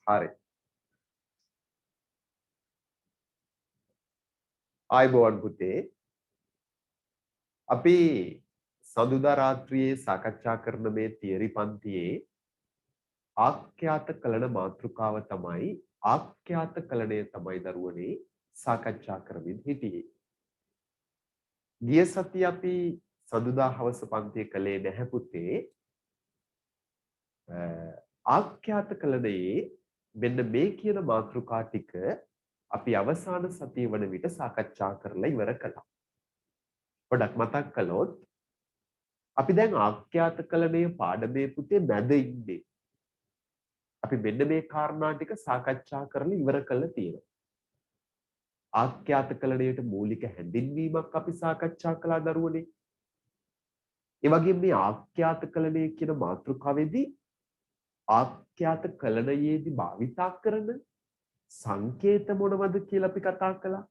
හරි. ආයුබෝවන් පුතේ. අපි සඳුදා රාත්‍රියේ සාකච්ඡා කරන මේ තියරි පන්තියේ ආඛ්‍යාතකලන මාතෘකාව තමයි ආඛ්‍යාතකලනය තමයි දරුවනේ සාකච්ඡා කරමින් හිටියේ. ගිය සතියේ අපි සඳුදා හවස පන්තියේ කළේ නැහැ පුතේ. ආඛ්‍යාතකලනයේ මෙන්න මේ කියන මාතෘකා ටික අපි අවසාන සතිය වන විට සාකච්ඡා කරලා ඉවර කළා. පොඩක් මතක් කළොත් අපි දැන් ආඛ්‍යාතකලනයේ පාඩමේ පුතේ මැද ඉන්නේ. අපි මෙන්න මේ කාරණා ටික සාකච්ඡා කරලා ඉවර කළා තියෙනවා. ආඛ්‍යාතකලනයට මූලික හැඳින්වීමක් අපි සාකච්ඡා කළා දරුවනේ. ඒ වගේම මේ ආඛ්‍යාතකලනය කියන මාතෘකාවේදී ආඛ්‍යාතකලනයේදී භාවිතා කරන සංකේත මොනවද කියලා අපි කතා කළා.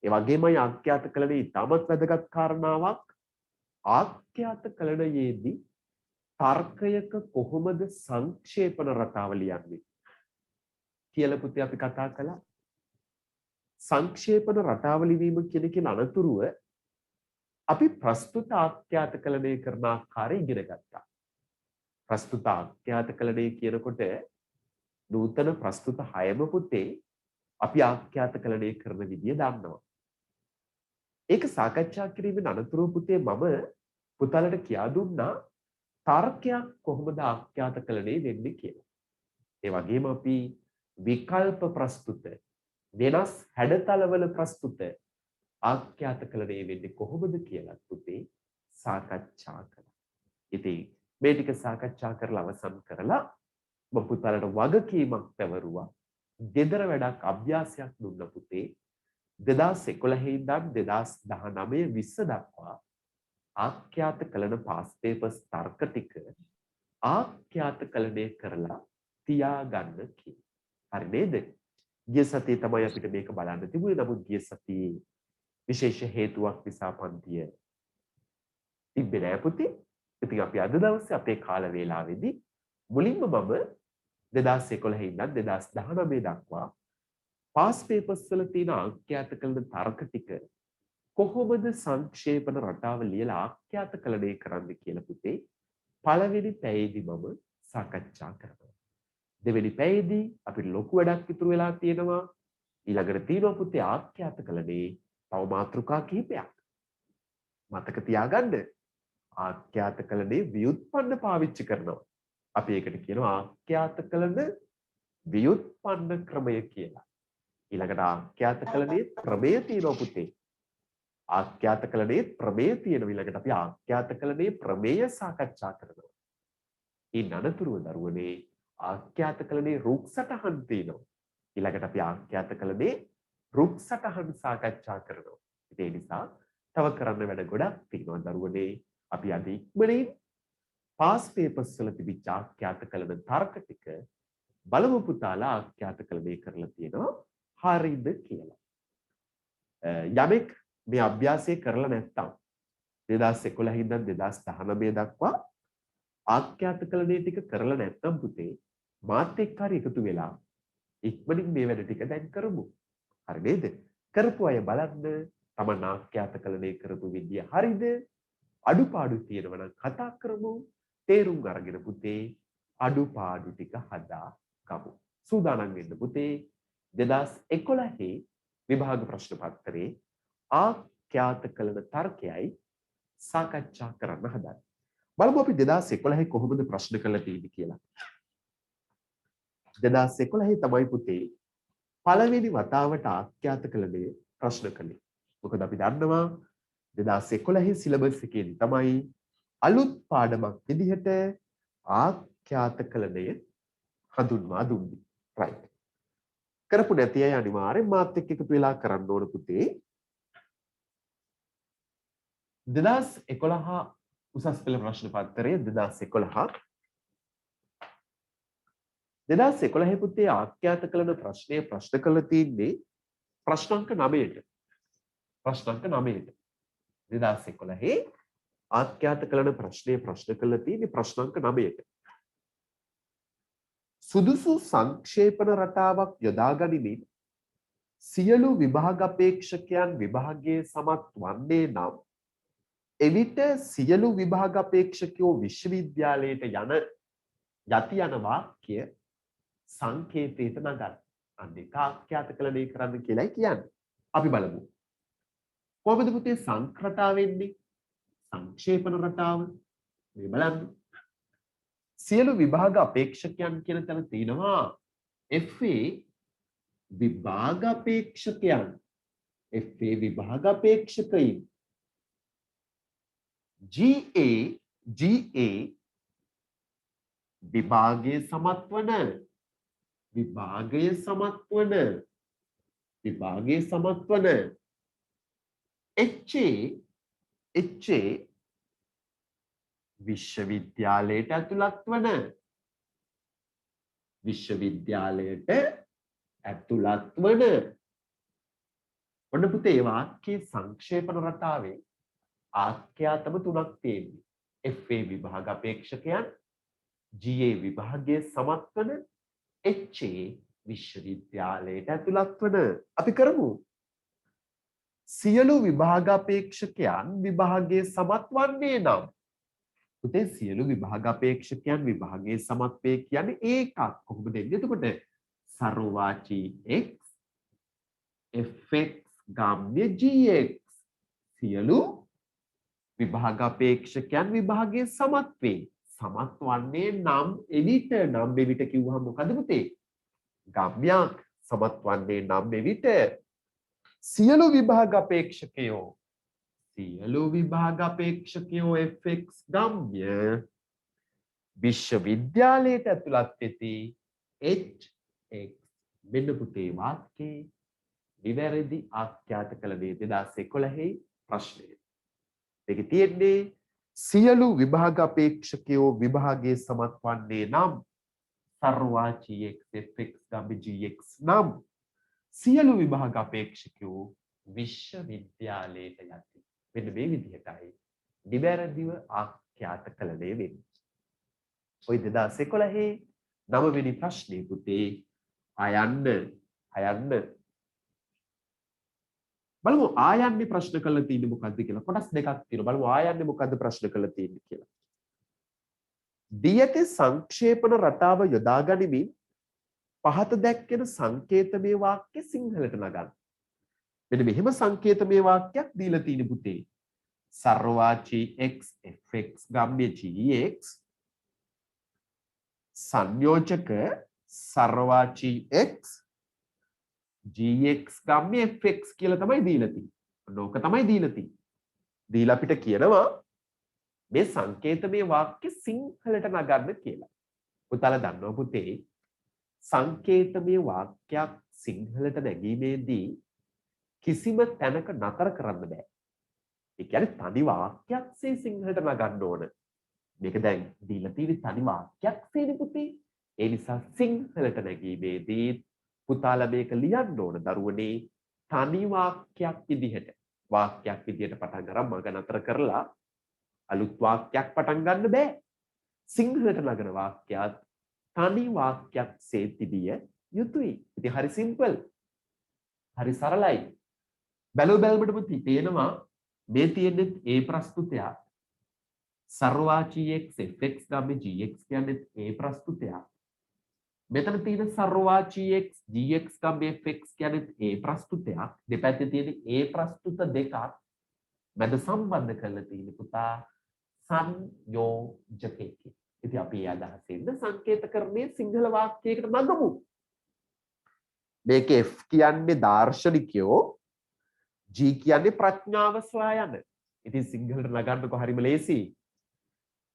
ඒ වගේමයි ආඛ්‍යාතකලනයේ ඉතාමත් වැදගත් කාරණාවක් ආඛ්‍යාතකලනයේදී තර්කයක කොහොමද සංක්ෂේපන රටාව ලියන්නේ කියලා පුතේ අපි කතා කළා. සංක්ෂේපන රටාව ලිවීම කියන එකේ අනතුරුව අපි ප්‍රස්තුත ආඛ්‍යාතකලනය කරන ආකාරය ඉගෙන ගත්තා. ප්‍රස්තුත ආඛ්‍යාතකලනය කියනකොට නූතන ප්‍රස්තුත 6ම පුතේ අපි ආඛ්‍යාතකලනය කරන විදිය දන්නවා. ඒක සාකච්ඡා කිරීමෙන් අනතුරුව පුතේ මම පුතාලට කියා දුන්නා තර්කයක් කොහොමද ආඛ්‍යාතකලනය වෙන්නේ කියලා. ඒ වගේම අපි විකල්ප ප්‍රස්තුත වෙනස් හැඩතලවල ප්‍රස්තුත ආඛ්‍යාතකලනය වෙන්නේ කොහොමද කියලා පුතේ සාකච්ඡා කළා. ඉතින් මේ ටික සාකච්ඡා කරලා අවසන් කරලා මම පුතාලට වගකීමක් පැවරුවා. දෙදර වැඩක් අභ්‍යාසයක් දුන්න පුතේ 2011 ඉඳන් 2019 20 දක්වා ආඛ්‍යාතකලන පාස් පේපර්ස් තර්ක ටික ආඛ්‍යාතකලනය කරලා තියාගන්න කියලා. හරි නේද? ගිය සතියේ තමයි අපිට මේක බලන්න තිබුණේ. නමුත් ගිය සතියේ විශේෂ හේතුවක් නිසා පන්තිය තිබ්බේ නෑ පුතේ. ඉතින් අපි අද දවසේ අපේ කාල වේලාවේදී මුලින්ම මම 2011 ඉඳන් 2019 දක්වා පාස් පේපර්ස් වල තියෙන ආඛ්‍යාතකලන තර්ක ටික කොහොමද සංක්ෂේපන රටාව ලියලා ආඛ්‍යාතකලනය කරන්න කියලා පුතේ පළවෙනි පැයේදී මම සාකච්ඡා කරනවා. දෙවෙනි පැයේදී අපිට ලොකු වැඩක් ඉතුරු වෙලා තියෙනවා. ඊළඟට තියෙනවා පුතේ ආඛ්‍යාතකලනයේ තව මාතෘකා කිහිපයක්. මතක තියාගන්න. ආඛ්‍යාතකලනයේ ව්‍යුත්පන්න පාවිච්චි කරනවා. අපි ඒකට කියනවා ආඛ්‍යාතකලන ව්‍යුත්පන්න ක්‍රමය කියලා. ඊළඟට ආඛ්‍යාතකලනයේ ප්‍රමේය තියෙනවා පුතේ. ආඛ්‍යාතකලනයේ ප්‍රමේය තියෙනවා. ඊළඟට අපි ආඛ්‍යාතකලනයේ ප්‍රමේය සාකච්ඡා කරනවා. ඉන් අනතුරුව දරුවනේ ආඛ්‍යාතකලනයේ රුක් සටහන් තියෙනවා. ඊළඟට අපි ආඛ්‍යාතකලනයේ රුක් සටහන් සාකච්ඡා කරනවා. ඒ නිසා තව කරන්න වැඩ ගොඩක් තියෙනවා දරුවනේ. අපි අද ඉක්මනින් පාස් පේපර්ස් වල තිබිච්ච ආඛ්‍යාතකලන තර්ක ටික බලමු පුතාලා ආඛ්‍යාතකලනය කරලා තියෙනවා හරිද කියලා. යමෙක් මේ අභ්‍යාසය කරලා නැත්නම් 2011 ඉඳන් 2019 දක්වා ආඛ්‍යාතකලනය ටික කරලා නැත්නම් පුතේ මාත් එක්ක හරි එකතු වෙලා ඉක්මනින් මේ වැඩ ටික දැන් කරමු. හරි නේද? කරපු අය බලන්න තමන් ආඛ්‍යාතකලනය කරපු විදිය හරිද? අඩුපාඩු තියෙනවා නම් කතා කරමු. තේරුම් අරගෙන පුතේ අඩුපාඩු ටික හදාගමු. සූදානම් වෙන්න පුතේ 2011 විභාග ප්‍රශ්න පත්‍රයේ ආඛ්‍යාතකලන තර්කයයි සාකච්ඡා කරන්න හදන්නේ. බලමු අපි 2011 කොහොමද ප්‍රශ්න කළා තියෙන්නේ කියලා. 2011 තමයි පුතේ පළවෙනි වතාවට ආඛ්‍යාතකලනයේ ප්‍රශ්න කළේ. මොකද අපි දන්නවා 2011 සිලබස් එකේදී තමයි අලුත් පාඩමක් විදිහට ආඛ්‍යාතකලනය හඳුන්වා දුන්නේ. රයිට්. කරපු නැති අය අනිවාර්යෙන් මාත් එක්ක එකතු වෙලා කරන්න ඕන පුතේ. 2011 උසස් පෙළ ප්‍රශ්න පත්‍රයේ 2011 පුතේ ආඛ්‍යාතකලන ප්‍රශ්නය ප්‍රශ්න කළ තියෙන්නේ ප්‍රශ්න අංක 9ට. ප්‍රශ්න අංක 9ට. 2011 ආඛ්‍යාතකලන ප්‍රශ්නය ප්‍රශ්න කළ තියෙන්නේ ප්‍රශ්න අංක 9ට. සුදුසු සංක්ෂේපන රටාවක් යොදා ගනිමින් සියලු විභාග අපේක්ෂකයන් විභාගයේ සමත් වන්නේ නම් එවිට සියලු විභාග අපේක්ෂකයෝ විශ්වවිද්‍යාලයට යති යන වාක්‍ය සංකේතයට නගන්න. අන්න ඒක ආඛ්‍යාතකරණය කරන්න කියලායි කියන්නේ. අපි බලමු. කොහොමද පුතේ සංක්‍රටා වෙන්නේ? සංක්ෂේපන රටාව. මේ බලන්න. සියලු විභාග අපේක්ෂකයන් කියන තැන තියෙනවා FA විභාග අපේක්ෂකයන්. FA විභාග අපේක්ෂකයින්. GA විභාගයේ සමත්වන HA විශ්වවිද්‍යාලයට ඇතුළත් වන ඔන්න පුතේ ඒ වාක්‍යයේ සංක්ෂේපන රටාවේ ආඛ්‍යාතම තුනක් තියෙනවා. FA විභාග අපේක්ෂකයන්, GA විභාගයේ සමත් වන, HA විශ්වවිද්‍යාලයට ඇතුළත් වන. අපි කරමු. සියලු විභාග අපේක්ෂකයන් විභාගයේ සමත් වන්නේ නම් පුතේ සියලු විභාග අපේක්ෂකයන් විභාගයේ සමත් වේ කියන්නේ ඒකක්. කොහොමද එන්නේ? එතකොට සර්වවාචී x fx ගාම්‍ය gx සියලු විභාග අපේක්ෂකයන් විභාගයේ සමත් වේ. සමත් වන්නේ නම් එවිට කිව්වහම මොකද පුතේ? ගම්යක්. සමත් වන්නේ නම් එවිට සියලු විභාග අපේක්ෂකයෝ fx ගම්ය විශ්වවිද්‍යාලයට ඇතුළත් වෙති hx. මෙන්න පුතේ වාක්‍යයේ නිවැරදි ආඛ්‍යාතකරණයේ 2011 ප්‍රශ්නය. මේක තියෙන්නේ සියලු විභාග අපේක්ෂකයෝ විභාගයේ සමත් වන්නේ නම් සර්වවාචී x fx ගම්ය gx නම් සියලු විභාග අපේක්ෂකයෝ විශ්වවිද්‍යාලයට යති. මෙන්න මේ විදිහටයි නිවැරදිව ආඛ්‍යාතකරණය වෙන්නේ. ඔය 2011 9වෙනි ප්‍රශ්නේ පුතේ ආයන්න බලමු ආයන්නේ ප්‍රශ්න කරලා තියෙන්නේ මොකද්ද කියලා. කොටස් දෙකක් තියෙනවා. බලමු ආයන්නේ මොකද්ද ප්‍රශ්න කරලා තියෙන්නේ කියලා. දී ඇති සංක්ෂේපන රටාව යොදා ගනිමින් පහත දැක්වෙන සංකේතමය වාක්‍ය සිංහලට නගන්න. මෙන්න මෙහෙම සංකේතමය වාක්‍යයක් දීලා තියෙන පුතේ. සර්වවාචී x fx ගම්‍ය gx සංයෝජක සර්වවාචී x gx ගම්‍ය fx කියලා තමයි දීලා තියෙන්නේ. ඕක තමයි දීලා තියෙන්නේ. දීලා අපිට කියනවා මේ සංකේතමය වාක්‍ය සිංහලට නගන්න කියලා. පුතාලා දන්නවා පුතේ සංකේතමය වාක්‍යයක් සිංහලට නැගීමේදී කිසිම තැනක නතර කරන්න බෑ. ඒ කියන්නේ තනි වාක්‍යයක් සිංහලට නගන්න ඕන. මේක දැන් දීලා තියෙන තනි වාක්‍යයක් සේනේ පුතේ. ඒ නිසා සිංහලට නැගීමේදී පුතාලා මේක ලියන්න ඕන දරුවනේ තනි වාක්‍යයක් විදිහට. වාක්‍යයක් විදිහට පටන් අරන් මග නතර කරලා අලුත් වාක්‍යයක් පටන් ගන්න බෑ. සිංහලට නගන වාක්‍යයක් තනි වාක්‍යයක් සේ තිබිය යුතුයි. ඉතින් හරි සිම්පල්. හරි සරලයි. බැලුවට පුතේ පේනවා මේ තියෙන්නේ A ප්‍රස්තුතයක්. සර්වවාචී x fx ගම්ම gx කියන්නේ A ප්‍රස්තුතයක්. මෙතන තියෙන සර්වවාචී x gx ගම්ම fx කියන්නේ A ප්‍රස්තුතයක්. දෙපැත්තේ තියෙන A ප්‍රස්තුත දෙකක් මැද සම්බන්ධ කරලා තියෙන පුතා සංයෝජකයකින්. ඉතින් අපි ඒ අදහසින්ද සංකේතකරණයේ සිංහල වාක්‍යයකට නගමු. මේක F කියන්නේ දාර්ශනිකයෝ, G කියන්නේ ප්‍රඥාව සොයා යන. ඉතින් සිංහලට නගන්නකො හරිම ලේසි.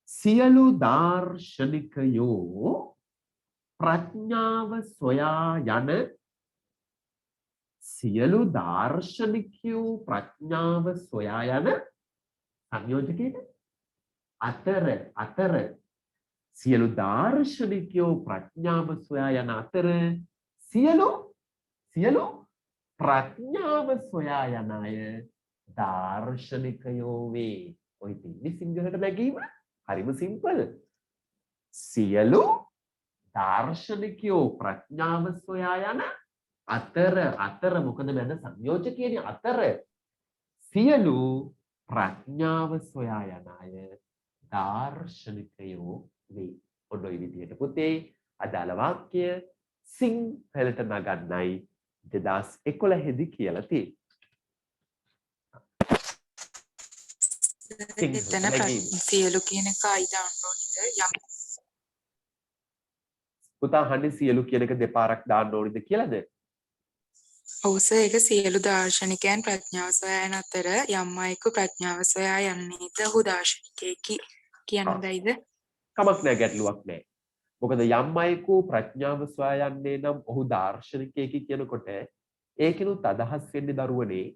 සියලු දාර්ශනිකයෝ ප්‍රඥාව සොයා යන සංයෝජකයට අතර සියලු දාර්ශනිකයෝ ප්‍රඥාව සොයා යන අතර සියලු ප්‍රඥාව සොයා යන අය දාර්ශනිකයෝ වේ. ඔය තියෙන්නේ සිංහලට නැගීම හරිම සිම්පල්. සියලු දාර්ශනිකයෝ ප්‍රඥාව සොයා යන අතර මොකද මැද සංයෝජකයනේ අතර සියලු ප්‍රඥාව සොයා යන අය දාර්ශනිකයෝ වේ. ඔන්න ඔය විදිහට පුතේ අදාළ වාක්‍ය සිංහලට නගන්නයි 2011 දී කියලා තියෙන්නේ. එතන සියලු කියන එක අයි දාන්න ඕනිද යම් පුතා හන්නේ සියලු කියන එක දෙපාරක් දාන්න ඕනිද කියලාද? ඔව් සර් ඒක සියලු දාර්ශනිකයන් ප්‍රඥාව සොයා යන අතර යම් අයෙකු ප්‍රඥාව සොයා යන්නේද ඔහු දාර්ශනිකයෙකි කියන්න බැයිද? කමක් නැහැ ගැටලුවක් නැහැ. මොකද යම් අයෙකු ප්‍රඥාව සොයා යන්නේ නම් ඔහු දාර්ශනිකයෙකි කියනකොට ඒකිනුත් අදහස් වෙන්නේ දරුවනේ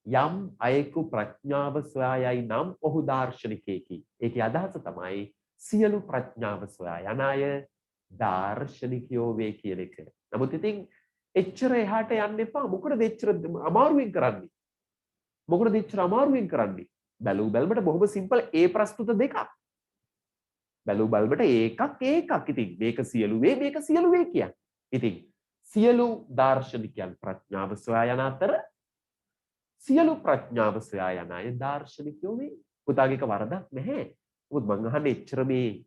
යම් අයෙකු ප්‍රඥාව සොයා යයි නම් ඔහු දාර්ශනිකයෙකි. ඒකේ අදහස තමයි සියලු ප්‍රඥාව සොයා යන අය දාර්ශනිකයෝ වේ කියන එක. නමුත් ඉතින් එච්චර එහාට යන්න එපා. මොකටද එච්චර අමාරුවෙන් කරන්නේ? මොකටද එච්චර අමාරුවෙන් කරන්නේ? බැලු බැලමට බොහොම සිම්පල් ඒ ප්‍රස්තුත දෙකක්. බැලු බැලමට ඒකක්. ඉතින් මේක සියලු වේ මේක සියලු වේ කියන්නේ. ඉතින් සියලු දාර්ශනිකයන් ප්‍රඥාව සොයා යන අතර සියලු ප්‍රඥාව සොයා යන අය දාර්ශනිකයෝ වේ. පුතාගේක වරදක් නැහැ. මොකද මං අහන්නේ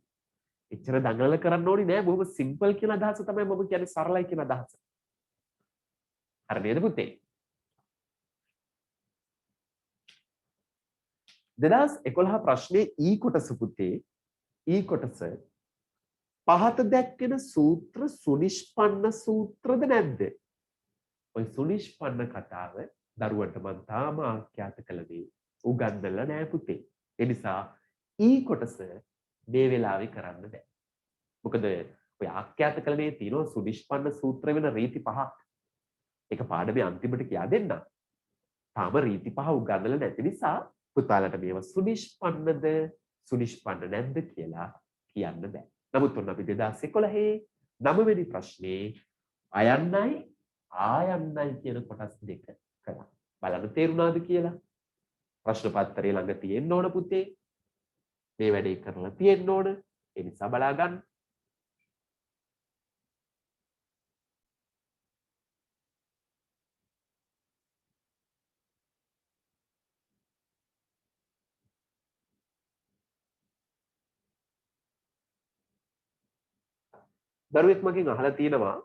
එච්චර දඟලලා කරන්න ඕනේ නෑ. බොහොම සිම්පල් කියන අදහස තමයි මම කියන්නේ සරලයි කියන අදහස. හරි නේද පුතේ? 2011 ප්‍රශ්නේ ඊ කොටස පුතේ. ඊ කොටස පහත දැක්වෙන සූත්‍ර සුනිෂ්පන්න සූත්‍රද නැද්ද? ඔය සුනිෂ්පන්න කතාව දරුවන්ට මම තාම ආඛ්‍යාත කළේ උගන්වලා නෑ පුතේ. ඒ නිසා ඊ කොටස මේ වෙලාවේ කරන්න බෑ. මොකද ඔය ආඛ්‍යාත කළේ තියෙනවා සුනිෂ්පන්න සූත්‍ර වෙන රීති පහක්. ඒක පාඩමේ අන්තිමට කියා දෙන්න. තාම රීති පහ උගන්වලා නැති නිසා පුතාලට මේව සුනිෂ්පන්නද සුනිෂ්පන්න නැද්ද කියලා කියන්න බෑ. නමුත් ඔන්න අපි 2011 9 වෙනි ප්‍රශ්නේ අයන්නයි ආයන්නයි කියන කොටස් දෙක කළා. බලන්න තේරුණාද කියලා? ප්‍රශ්න පත්‍රය ළඟ තියෙන්න ඕන පුතේ. මේ වැඩේ කරලා තියෙන්න ඕන. ඒ නිසා බලා ගන්න. දරුවෙක් මගෙන් අහලා තියෙනවා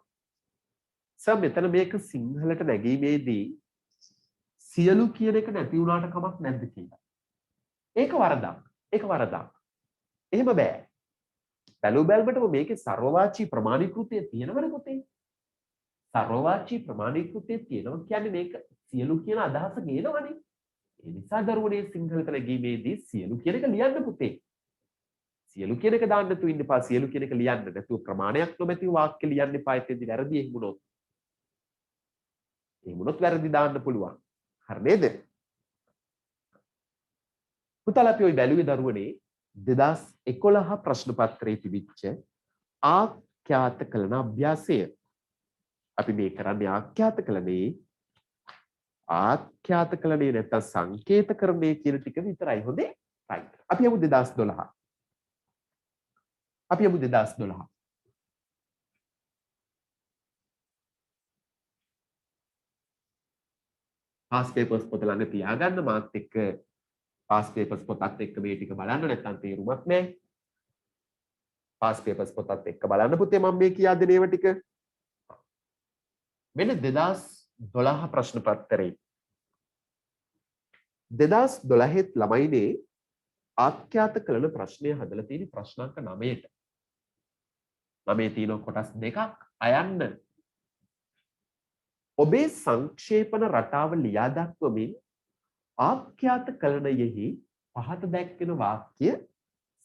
සර් මෙතන මේක සිංහලට නැගීමේදී සියලු කියන එක නැති වුණාට කමක් නැද්ද කියලා. ඒක වරදක්. එහෙම බෑ. බැලු බැලමටම මේකේ සර්වවාචී ප්‍රමාණීකෘතය තියෙනවනේ පුතේ. සර්වවාචී ප්‍රමාණීකෘතය තියෙනවා කියන්නේ මේක සියලු කියන අදහස ගේනවනේ. ඒ නිසා දරුවනේ සිංහලට නැගීමේදී සියලු කියන එක ලියන්න පුතේ. සියලු කියන එක දාන්න තු ඉන්න එපා. සියලු කියන එක ලියන්න නැතුව ප්‍රමාණයක් නොමැතිව වාක්‍ය ලියන්න එපා. එතෙන්දි වැරදි එහෙමුනොත්. එහෙමුනොත් වැරදි දාන්න පුළුවන්. හරි නේද? පුතාලා අපි ওই බැලුවේ දරුවනේ 2011 ප්‍රශ්න පත්‍රයේ තිබිච්ච ආඛ්‍යාත කළන අභ්‍යාසය. අපි මේ කරන්නේ ආඛ්‍යාතකලනේ නැත්තම් සංකේතකරණය කියන ටික විතරයි. හොඳේ? රයිට්. අපි යමු 2012. පාස් පේපර්ස් පොත ළඟ තියාගන්න. මාත් එක්ක පාස් පේපර්ස් පොතත් එක්ක මේ ටික බලන්න නැත්තම් තේරුමක් නැහැ. පාස් පේපර්ස් පොතත් එක්ක බලන්න පුතේ මම මේ කියා දෙන ඒවා ටික. මෙන්න 2012 ප්‍රශ්න පත්‍රයේ 2012 ළමයිනේ ආඛ්‍යාත කළන ප්‍රශ්නය හදලා තියෙන ප්‍රශ්නාංක 9ට. 9 තියෙන කොටස් දෙකක් අයන්න. ඔබේ සංක්ෂේපන රටාව ලියා දක්වමින් ආඛ්‍යාත කළනයෙහි පහත දැක්වෙන වාක්‍ය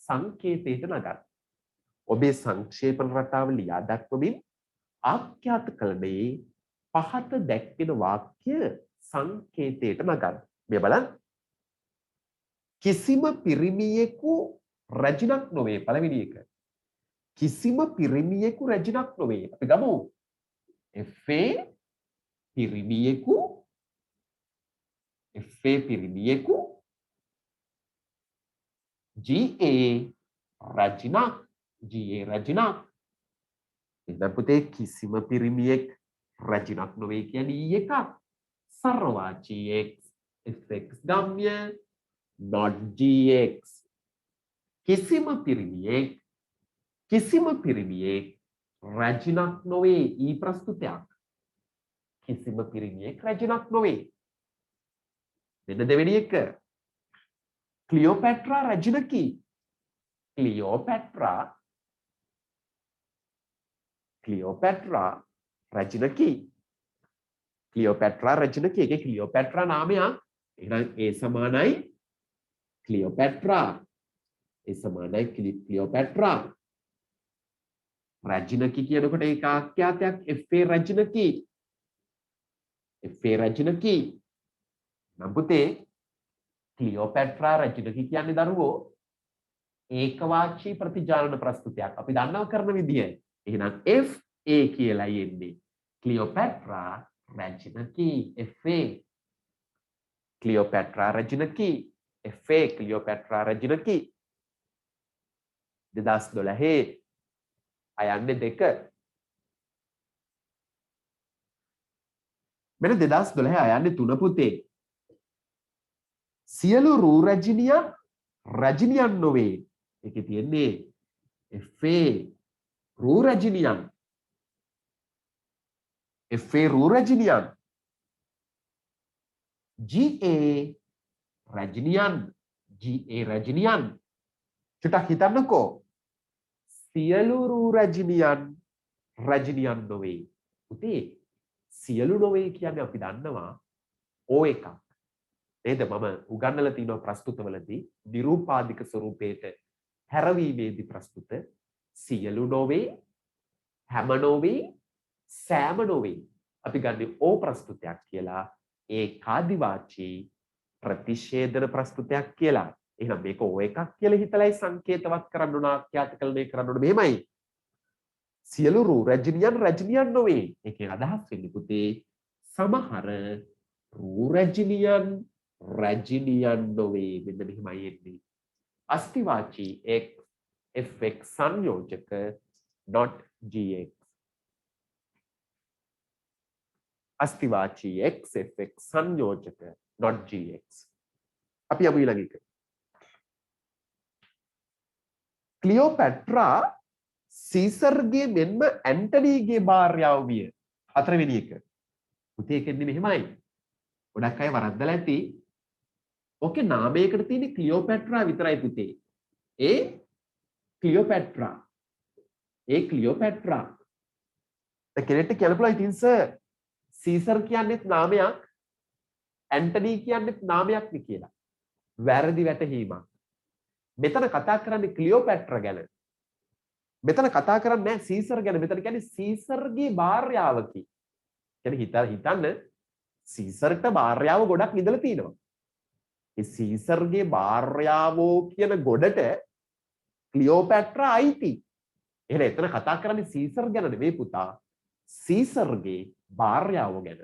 සංකේතයට නගන්න. ඔබේ සංක්ෂේපන රටාව ලියා දක්වමින් ආඛ්‍යාත කළනයේ පහත දැක්වෙන වාක්‍ය සංකේතයට නගන්න. මේ බලන්න. කිසිම පිරිමියෙකු රැජිනක් නොවේ. පළවෙනි එක. කිසිම පිරිමියෙකු රැජිනක් නොවේ. අපි ගමු. FA පිරිමියෙකු GA රැජිනක් එහෙනම් පුතේ කිසිම පිරිමියෙක් රැජිනක් නොවේ කියන්නේ ඊ එකක්. සර්වවාචී x fx ගම්‍ය not gx. කිසිම පිරිමියෙක් රැජිනක් නොවේ ඊ ප්‍රස්තුතයක්. කිසිම පිරිමියෙක් රැජිනක් නොවේ. මෙන්න දෙවෙනි එක. ක්ලියෝපැට්‍රා රැජිනකි. ක්ලියෝපැට්‍රා රැජිනකි. ක්ලියෝපැට්‍රා රැජිනකි. ඒකේ ක්ලියෝපැට්‍රා නාමයක්. එහෙනම් ඒ සමානයි ක්ලියෝපැට්‍රා. ඒ සමානයි ක්ලියෝපැට්‍රා. රැජිනකි කියනකොට ඒක ආඛ්‍යාතයක් FA රැජිනකි. FA රැජිනකි. නම් පුතේ ක්ලියෝපැට්‍රා රැජිනකි කියන්නේ දරුවෝ ඒකවාචී ප්‍රතිජානන ප්‍රස්තුතයක්. අපි දන්නව කරන විදිය. එහෙනම් FA කියලා යන්නේ ක්ලියෝපැට්‍රා රැජිනකි. FA ක්ලියෝපැට්‍රා රැජිනකි. FA ක්ලියෝපැට්‍රා රැජිනකි. 2012 අයන්නේ 2. මෙන්න 2012 අයන්නේ 3 පුතේ. සියලු රූ රැජිනියන් නොවේ. ඒකේ තියෙන්නේ FA රූ රැජිනියන්. FA රූ රැජිනියන්. GA රැජිනියන්. චුට්ටක් හිතන්නකෝ. සියලු රූ රැජිනියන් නොවේ. පුතේ සියලු නොවේ කියන්නේ අපි දන්නවා O එකක්. නේද? මම උගන්වලා තියෙනවා ප්‍රස්තුතවලදී නිරූපාදික ස්වරූපයට හැරවීමේදී ප්‍රස්තුත සියලු නොවේ, හැම නොවේ, සෑම නොවේ. අපි ගන්නේ O ප්‍රස්තුතයක් කියලා. ඒකාදිවාචී ප්‍රතිෂේධන ප්‍රස්තුතයක් කියලා. එහෙනම් මේක O එකක් කියලා හිතලයි සංකේතවත් කරන්න උන ආඛ්‍යාතකරණය කරන්න උන මෙහෙමයි. සියලු රූ රැජිනියන් නොවේ. ඒකෙන් අදහස් වෙන්නේ පුතේ සමහර රූ රැජිනියන් නොවේ. මෙන්න මෙහෙමයි එන්නේ. අස්තිවාචී x fx සංයෝජක not gx. අස්තිවාචී x fx සංයෝජක not gx. අපි යමු ඊළඟ එක. ක්ලියෝපැට්‍රා සීසර්ගේ මෙන්ම ඇන්ටනීගේ භාර්යාව විය. 4 වෙනි එක. පුතේ කියන්නේ මෙහෙමයි. ගොඩක් අය වරද්දලා ඇති. ඕකේ නාමයකට තියෙන ක්ලියෝපැට්‍රා විතරයි පුතේ. ඒ ක්ලියෝපැට්‍රා. දැන් කෙනෙක්ට කියන්න පුළුවන් ඉතින් සර් සීසර් කියන්නේත් නාමයක් ඇන්ටනී කියන්නේත් නාමයක් නේ කියලා. වැරදි වැටහීමක්. මෙතන කතා කරන්නේ ක්ලියෝපැට්‍රා ගැන. මෙතන කතා කරන්නේ නැහැ සීසර් ගැන. මෙතන කියන්නේ සීසර්ගේ භාර්යාවකි. කියන්නේ හිතන්න සීසර්ට භාර්යාව ගොඩක් ඉඳලා තියෙනවා. ඒ සීසර්ගේ භාර්යාවෝ කියන ගොඩට ක්ලියෝපැට්‍රා අයිති. එහෙනම් එතන කතා කරන්නේ සීසර් ගැන නෙවෙයි පුතා. සීසර්ගේ භාර්යාව ගැන.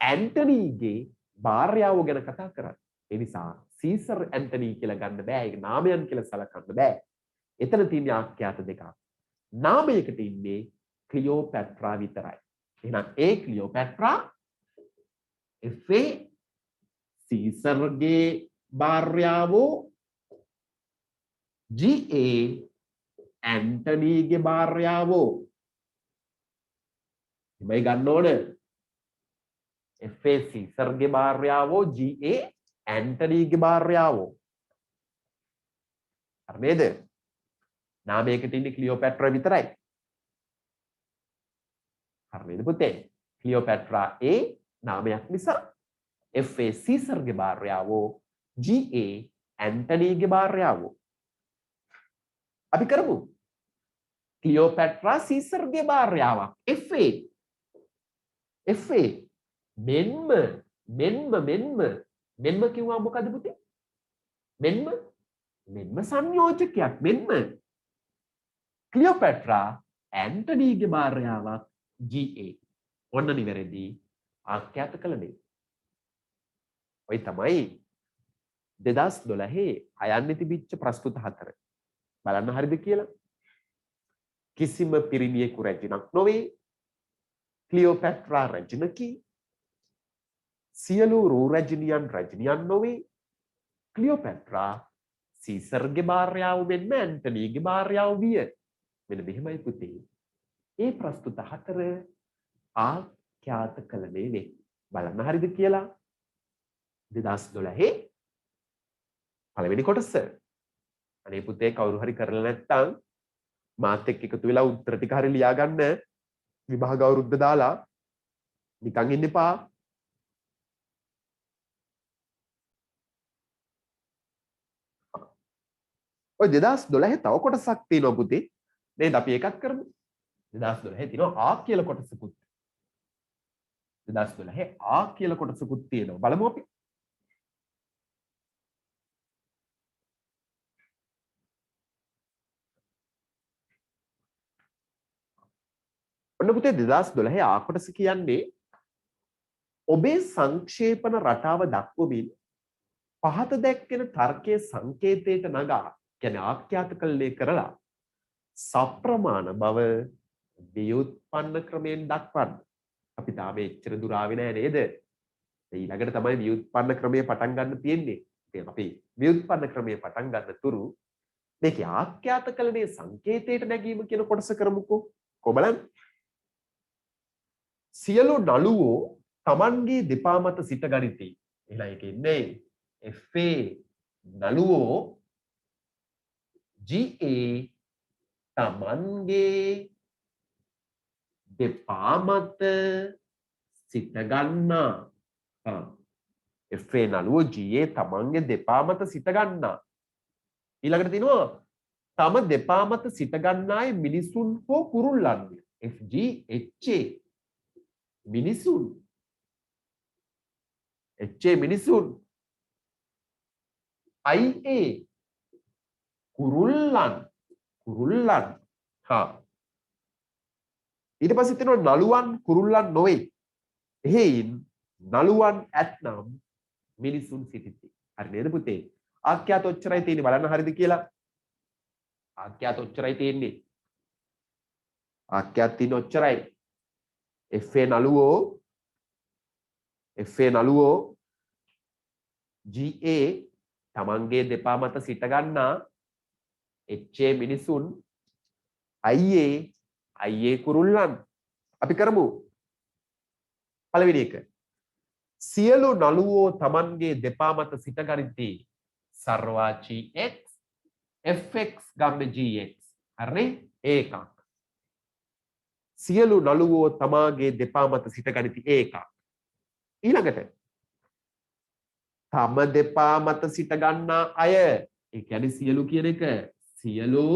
ඇන්ටනීගේ භාර්යාව ගැන කතා කරන්නේ. ඒ නිසා සීසර් ඇන්ටනී කියලා ගන්න බෑ. ඒක නාමයන් කියලා සලකන්න බෑ. එතන තියෙන ආඛ්‍යාත දෙකක්. නාමයකට ඉන්නේ ක්ලියෝපැට්‍රා විතරයි. එහෙනම් ඒ ක්ලියෝපැට්‍රා FA සීසර්ගේ භාර්යාවෝ GA ඇන්ටනීගේ භාර්යාවෝ. මේ ගන්න ඕන. FA සීසර්ගේ භාර්යාවෝ GA ඇන්ටනීගේ භාර්යාවෝ. හරි නේද? නාමයකට ඉන්නේ ක්ලියෝපැට්‍රා විතරයි. හරි නේද පුතේ? ක්ලියෝපැට්‍රා A නාමයක් නිසා FA සීසර්ගේ භාර්යාවෝ GA ඇන්ටනීගේ භාර්යාවෝ. අපි කරමු. ක්ලියෝපැට්‍රා සීසර්ගේ භාර්යාවක් FA මෙන්ම කිව්වා මොකද පුතේ? මෙන්ම සංයෝජකයක් මෙන්ම ක්ලියෝපැට්‍රා ඇන්ටනීගේ භාර්යාවක් GA. ඔන්න නිවැරදි ආඛ්‍යාතකරණය. ඔය තමයි 2012 අයන්නේ තිබිච්ච ප්‍රස්තුත 4. බලන්න හරිද කියලා. කිසිම පිරිමියෙකු රැජිනක් නොවේ. ක්ලියෝපැට්‍රා රැජිනකි. සියලු රූ රැජිනියන් රැජිනියන් නොවේ. ක්ලියෝපැට්‍රා සීසර්ගේ භාර්යාව මෙන්ම ඇන්ටනීගේ භාර්යාව විය. මෙන්න මෙහෙමයි පුතේ. ඒ ප්‍රස්තුත හතර ආඛ්‍යාත කළ වේ. බලන්න හරිද කියලා. 2012 පළවෙනි කොටස. අනේ පුතේ කවුරු හරි කරලා නැත්නම් මාත් එක්ක එකතු වෙලා උත්තර ටික හරි ලියා ගන්න. විභාග අවුරුද්ද දාලා නිකන් ඉන්න එපා. ඔය 2012 තව කොටසක් තියෙනවා පුතේ. නේද? අපි ඒකත් කරමු. 2012 තියෙනවා ආ කියලා කොටසකුත්. 2012 ආ කියලා කොටසකුත් තියෙනවා. බලමු අපි. ඔන්න පුතේ 2012 ආ කොටස කියන්නේ ඔබේ සංක්ෂේපන රටාව දක්වමින් පහත දැක්වෙන තර්කයේ සංකේතයට නගා කියන්නේ ආඛ්‍යාත කළේ කරලා සප්‍රමාණ බව ව්‍යුත්පන්න ක්‍රමයෙන් දක්වන්න. අපි තාම එච්චර දුර ආවේ නෑ නේද? ඊළඟට තමයි ව්‍යුත්පන්න ක්‍රමය පටන් ගන්න තියෙන්නේ. ඉතින් අපි ව්‍යුත්පන්න ක්‍රමය පටන් ගන්න තුරු මේකේ ආඛ්‍යාත කළේ සංකේතයට නැගීම කියන කොටස කරමුකෝ. කොබලන් සියලු නළුවෝ Tamanගේ දෙපා මත සිට ගනිති. එහෙනම් ඒක ඉන්නේ FA නළුවෝ GA Tamanගේ දෙපා මත සිට ගන්නා. FA නළුවෝ GA Tamanගේ දෙපා මත සිට ගන්නා. ඊළඟට තියෙනවා තම දෙපා මත සිට ගන්නායේ මිනිසුන් හෝ කුරුල්ලන්ය. FG HA මිනිසුන් HA මිනිසුන් IA කුරුල්ලන් ඊට පස්සේ තියෙනවා නළුවන් කුරුල්ලන් නොවේ. එහෙයින් නළුවන් ඇතනම් මිනිසුන් සිටිති. හරි නේද පුතේ? ආඛ්‍යාත ඔච්චරයි තියෙන්නේ. බලන්න හරිද කියලා. ආඛ්‍යාත ඔච්චරයි තියෙන්නේ. ආඛ්‍යාත තියෙන ඔච්චරයි. FA නළුවෝ GA තමන්ගේ දෙපා මත සිට ගන්නා. HA මිනිසුන් IA කුරුල්ලන්. අපි කරමු පළවෙනි එක. සියලු නළුවෝ තමන්ගේ දෙපා මත සිට ගනිති. සර්වාචී X FX ගම්ම GX. හරිනේ? ඒකක්. සියලු නළුවෝ තමාගේ දෙපා මත සිට ගනිති. ඒකක්. ඊළඟට තම දෙපා මත සිට ගන්නා අය. ඒ කියන්නේ සියලු කියන එක. සියලු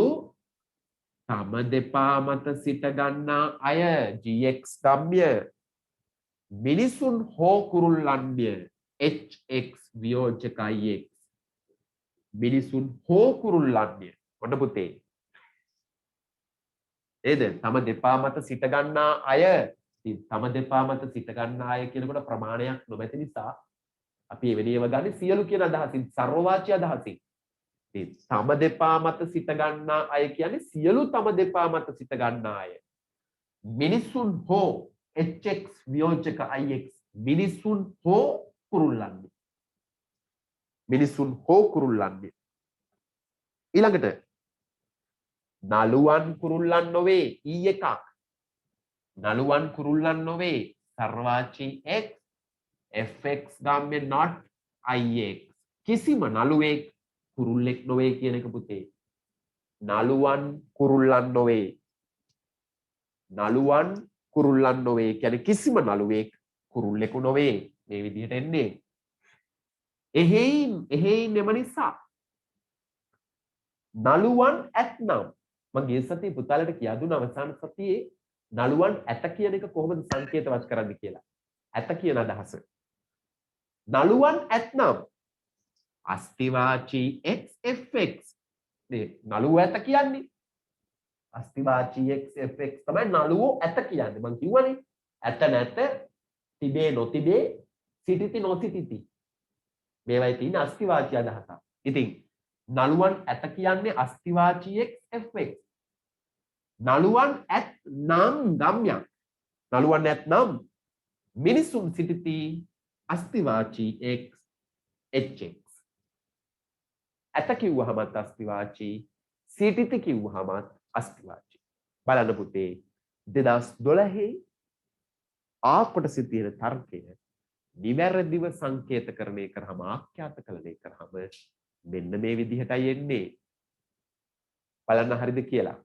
තම දෙපා මත සිට ගන්නා අය GX ගම්ය. මිනිසුන් හෝ කුරුල්ලන්ය HX වියෝජක IX. මිනිසුන් හෝ කුරුල්ලන්ය. ඔන්න පුතේ. නේද? තම දෙපා මත සිට ගන්නා අය. තම දෙපා මත සිට ගන්නා අය කියනකොට ප්‍රමාණයක් නොමැති නිසා අපි එවැනි ඒවා ගන්නේ සියලු කියන අදහසින්, සර්වවාචී අදහසින්. තම දෙපා මත සිට ගන්නා අය කියන්නේ සියලු තම දෙපා මත සිට ගන්නා අය. මිනිසුන් හෝ HX වියෝජක IX. මිනිසුන් හෝ කුරුල්ලන්ය. මිනිසුන් හෝ කුරුල්ලන්ය. ඊළඟට නළුවන් කුරුල්ලන් නොවේ. එකක්. නළුවන් කුරුල්ලන් නොවේ. සර්වාචී X FX ගාම්‍ය not IX. කිසිම නළුවෙක් කුරුල්ලෙක් නොවේ කියන එක පුතේ. නළුවන් කුරුල්ලන් නොවේ. නළුවන් කුරුල්ලන් නොවේ කියන්නේ කිසිම නළුවෙක් කුරුල්ලෙකු නොවේ. මේ විදිහට එන්නේ. එහෙයින් එම නිසා නළුවන් ඇතනම් මම ගිය සතියේ පුතාලට කියා දුන්න අවසාන සතියේ නළුවන් ඇත කියන එක කොහොමද සංකේතවත් කරන්නේ කියලා. ඇත කියන අදහස. නළුවන් ඇතනම් අස්තිවාචී X FX. නළුව ඇත කියන්නේ. අස්තිවාචී X FX තමයි නළුවෝ ඇත කියන්නේ. මම කිව්වනේ ඇත නැත, තිබේ නොතිබේ, සිටිති නොසිටිති. මේවයි තියෙන අස්තිවාචී අදහස. ඉතින් නළුවන් ඇත කියන්නේ අස්තිවාචී X FX. නළුවන් ඇත්නම් ගම්යක්. නළුවන් ඇත්නම් මිනිසුන් සිටිති අස්තිවාචී x hx. ඇත කිව්වහමත් අස්තිවාචී, සිටිති කිව්වහමත් අස්තිවාචී. බලන්න පුතේ 2012 ආ කොටසේ තියෙන තර්කය නිවැරදිව සංකේතකරණය කරාම ආඛ්‍යාතකරණය කරාම මෙන්න මේ විදිහටයි එන්නේ. බලන්න හරිද කියලා.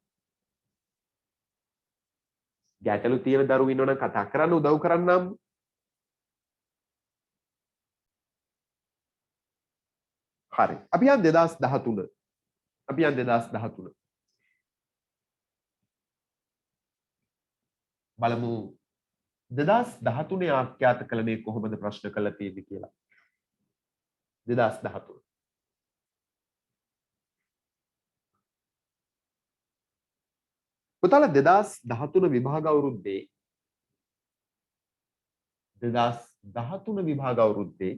ගැටලු තියෙන දරුවෝ ඉන්නවනම් කතා කරන්න උදව් කරන්නම්. හරි. අපි යන් 2013. අපි යන් 2013. බලමු 2013 ආඛ්‍යාතකරණය කොහොමද ප්‍රශ්න කළා තියෙන්නේ කියලා. 2013. පුතාලා 2013 විභාග අවුරුද්දේ 2013 විභාග අවුරුද්දේ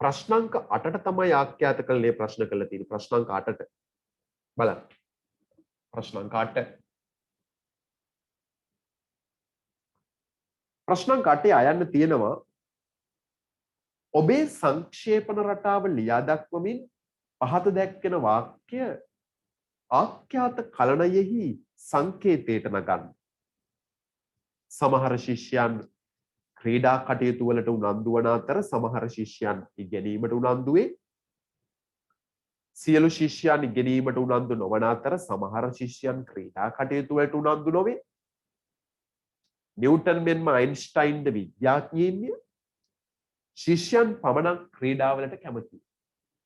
ප්‍රශ්නාංක 8ට තමයි ආඛ්‍යාතකරණය ප්‍රශ්න කළා තියෙන්නේ. ප්‍රශ්නාංක 8ට. බලන්න. ප්‍රශ්නාංක 8. ප්‍රශ්නාංක 8 අයන්න තියෙනවා ඔබේ සංක්ෂේපන රටාව ලියා දක්වමින් පහත දැක්වෙන වාක්‍ය ආඛ්‍යාත කලනයෙහි සංකේතයට නගන්න. සමහර ශිෂ්‍යයන් ක්‍රීඩා කටයුතු වලට උනන්දු වන අතර සමහර ශිෂ්‍යයන් ඉගෙනීමට උනන්දු වේ. සියලු ශිෂ්‍යයන් ඉගෙනීමට උනන්දු නොවන අතර සමහර ශිෂ්‍යයන් ක්‍රීඩා කටයුතු වලට උනන්දු නොවේ. නිව්ටන් මෙන්ම අයින්ස්ටයින්ද විද්‍යාඥයින්ය ශිෂ්‍යයන් පමණක් ක්‍රීඩාවලට කැමතියි.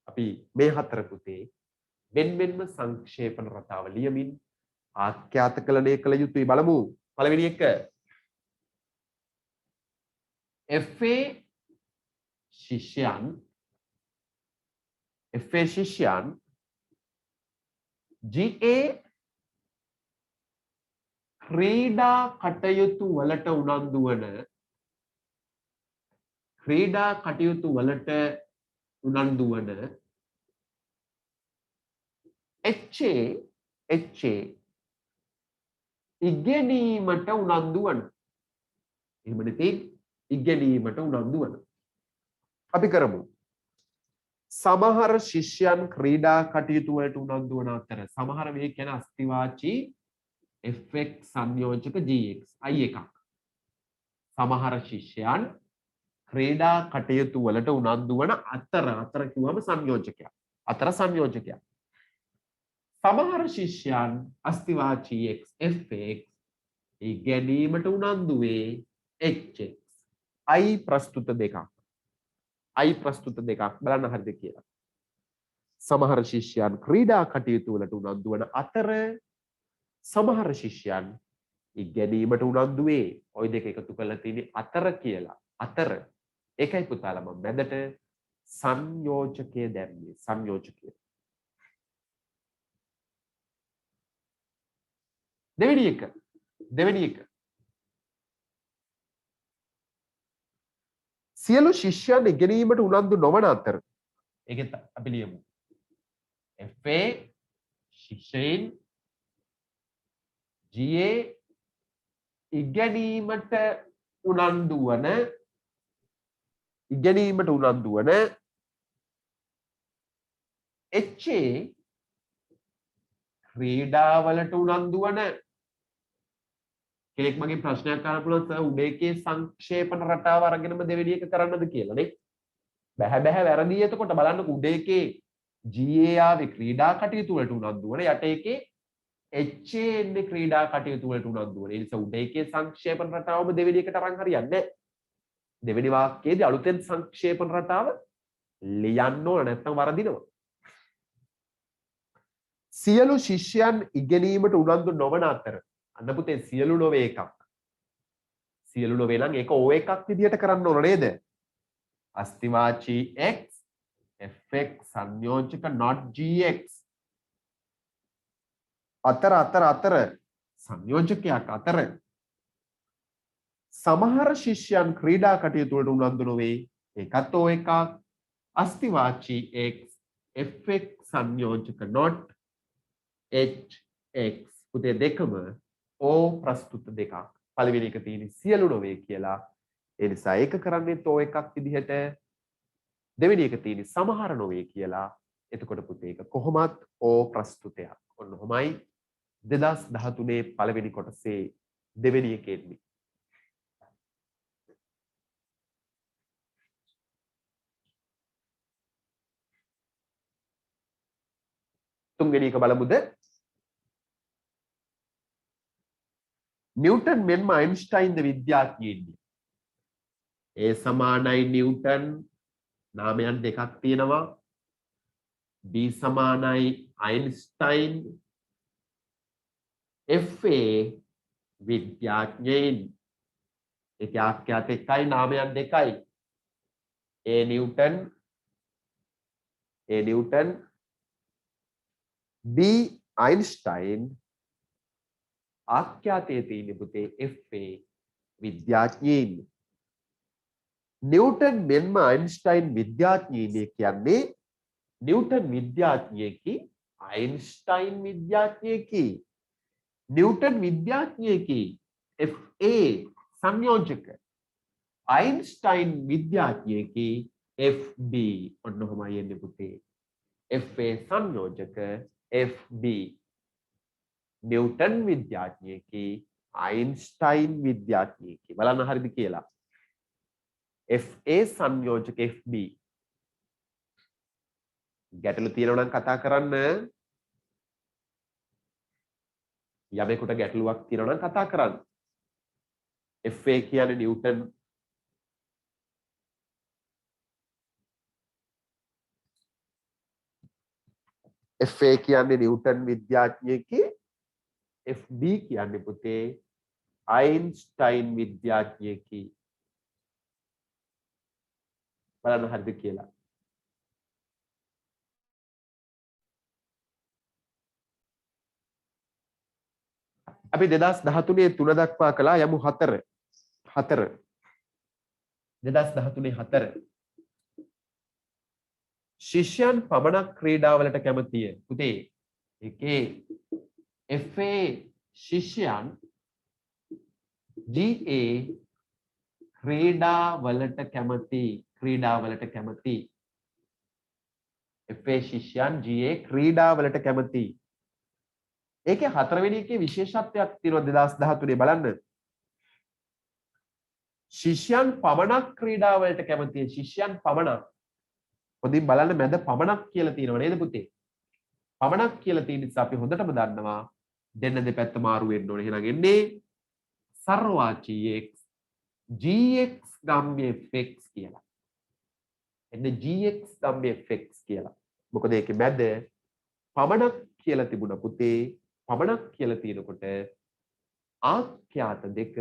අපි මේ හතර පුතේ මෙන්ම සංක්ෂේපන රටාව ලියමින් ආඛ්‍යාතකරණය කළ යුතුයි. බලමු. පළවෙනි එක FA ශිෂ්‍යයන් GA ක්‍රීඩා කටයුතු වලට උනන්දු වන HA ඉගෙනීමට උනන්දු වන. එහෙමනේ තියෙන්නේ. ඉගෙනීමට උනන්දු වන. අපි කරමු. සමහර ශිෂ්‍යයන් ක්‍රීඩා කටයුතු වලට උනන්දු වන අතර සමහර වේ කියන අස්තිවාචී fx සංයෝජක gx i එකක්. සමහර ශිෂ්‍යයන් ක්‍රීඩා කටයුතු වලට උනන්දු වන අතර කිව්වම සංයෝජකයක්. අතර සංයෝජකයක්. සමහර ශිෂ්‍යයන් අස්තිවාචී x fx ඉගෙනීමට උනන්දු වේ hx. i ප්‍රස්තුත දෙකක්. බලන්න හරිද කියලා. සමහර ශිෂ්‍යයන් ක්‍රීඩා කටයුතු වලට උනන්දු වන අතර සමහර ශිෂ්‍යයන් ඉගෙනීමට උනන්දු වේ. ওই දෙක එකතු කරලා තියෙන්නේ අතර කියලා. අතර. ඒකයි පුතාලා මම මැදට සංයෝජකය දැම්මේ. සංයෝජකය. දෙවෙනි එක. සියලු ශිෂ්‍යයන් ඉගෙනීමට උනන්දු නොවන අතර ඒකත් අපි ලියමු. FA ශිෂ්‍යයන් GA ඉගෙනීමට උනන්දු වන HA ක්‍රීඩාවලට උනන්දු වන. කෙනෙක් මගේ ප්‍රශ්නයක් අහන්න පුළුවන් සර් උඩේකේ සංක්ෂේපන රටාව අරගෙනම දෙවෙනි එක කරන්නද කියලා නේ. බෑ වැරදි. එතකොට බලන්නකො උඩේකේ GA ආවේ ක්‍රීඩා කටයුතු වලට උනන්දු වන. යට එකේ HA එන්නේ ක්‍රීඩා කටයුතු වලට උනන්දු වන. ඒ නිසා උඩේකේ සංක්ෂේපන රටාවම දෙවෙනි එකට අරන් හරියන්නේ නැහැ. දෙවෙනි වාක්‍යයේදී අලුතෙන් සංක්ෂේපන රටාව ලියන්න ඕන නැත්නම් වරදිනවා. සියලු ශිෂ්‍යයන් ඉගෙනීමට උනන්දු නොවන අතර අන්න පුතේ සියලු නොවේ එකක්. සියලු නොවේ නම් ඒක O එකක් විදියට කරන්න ඕන නේද? අස්තිවාචී x fx සංයෝජක not gx. අතර සංයෝජකයක් අතර. සමහර ශිෂ්‍යයන් ක්‍රීඩා කටයුතු වලට උනන්දු නොවේ. ඒකත් O එකක්. අස්තිවාචී x fx සංයෝජක not h x පුතේ දෙකම o ප්‍රස්තුත දෙකක්. පළවෙනි එක තියෙන්නේ සියලු නොවේ කියලා. ඒ නිසා ඒක කරන්නේ o එකක් විදිහට. දෙවෙනි එක තියෙන්නේ සමහර නොවේ කියලා. එතකොට පුතේ ඒක කොහොමත් o ප්‍රස්තුතයක්. ඔන්න ඔහොමයි 2013 පළවෙනි කොටසේ දෙවෙනි එකේදී. තුන්වෙනි එක බලමුද? නිව්ටන් මෙන්ම අයින්ස්ටයින් ද විද්‍යාඥයින්ය. ඒ සමානයි නිව්ටන් නාමයන් දෙකක් තියෙනවා. B සමානයි අයින්ස්ටයින්. FA විද්‍යාඥයින්. ඒක ආඛ්‍යාත එකයි නාමයන් දෙකයි. A Newton B Einstein. ආඛ්‍යාතයේ තියෙන පුතේ FA විද්‍යාඥයින්. නිව්ටන් මෙන්ම අයින්ස්ටයින් විද්‍යාඥයින් කියන්නේ නිව්ටන් විද්‍යාඥයෙකි අයින්ස්ටයින් විද්‍යාඥයෙකි. නිව්ටන් විද්‍යාඥයෙකි FA සංයෝජක. අයින්ස්ටයින් විද්‍යාඥයෙකි FB. ඔන්න ඔහොමයි එන්නේ පුතේ. FA සංයෝජක FB. නිව්ටන් විද්‍යාඥයෙකි අයින්ස්ටයින් විද්‍යාඥයෙකි. බලන්න හරිද කියලා. FA සංයෝජක FB. ගැටලු තියෙනවා නම් කතා කරන්න. යමෙකුට ගැටලුවක් තියෙනවා නම් කතා කරන්න. FA කියන්නේ නිව්ටන් FA කියන්නේ නිව්ටන් විද්‍යාඥයෙකි. FB කියන්නේ පුතේ අයින්ස්ටයින් විද්‍යාඥයෙකි. බලන්න හරිද කියලා. අපි 2013 3 දක්වා කළා යමු 4. 2013 4. ශිෂ්‍යයන් පමණක් ක්‍රීඩාවලට කැමතිය. පුතේ ඒකේ FA ශිෂ්‍යයන් GA ක්‍රීඩාවලට කැමති. FA ශිෂ්‍යයන් GA ක්‍රීඩාවලට කැමති. ඒකේ හතරවෙනි එකේ විශේෂත්වයක් තියෙනවා 2013 බලන්න. ශිෂ්‍යයන් පමණක් ක්‍රීඩාවලට කැමතියි. ශිෂ්‍යයන් පමණක්. පොඩි බලන්න මැද පමණක් කියලා තියෙනව නේද පුතේ? පමණක් කියලා තියෙන නිසා අපි හොඳටම දන්නවා දෙන්න දෙපැත්ත මාරු වෙන්න ඕනේ. එහෙනම් එන්නේ සර්වවාචී x gx ගම්ම්‍ය fx කියලා. එන්නේ gx ගම්ම්‍ය fx කියලා. මොකද ඒකේ මැද පමණක් කියලා තිබුණා පුතේ. පමණක් කියලා තියෙනකොට ආඛ්‍යාත දෙක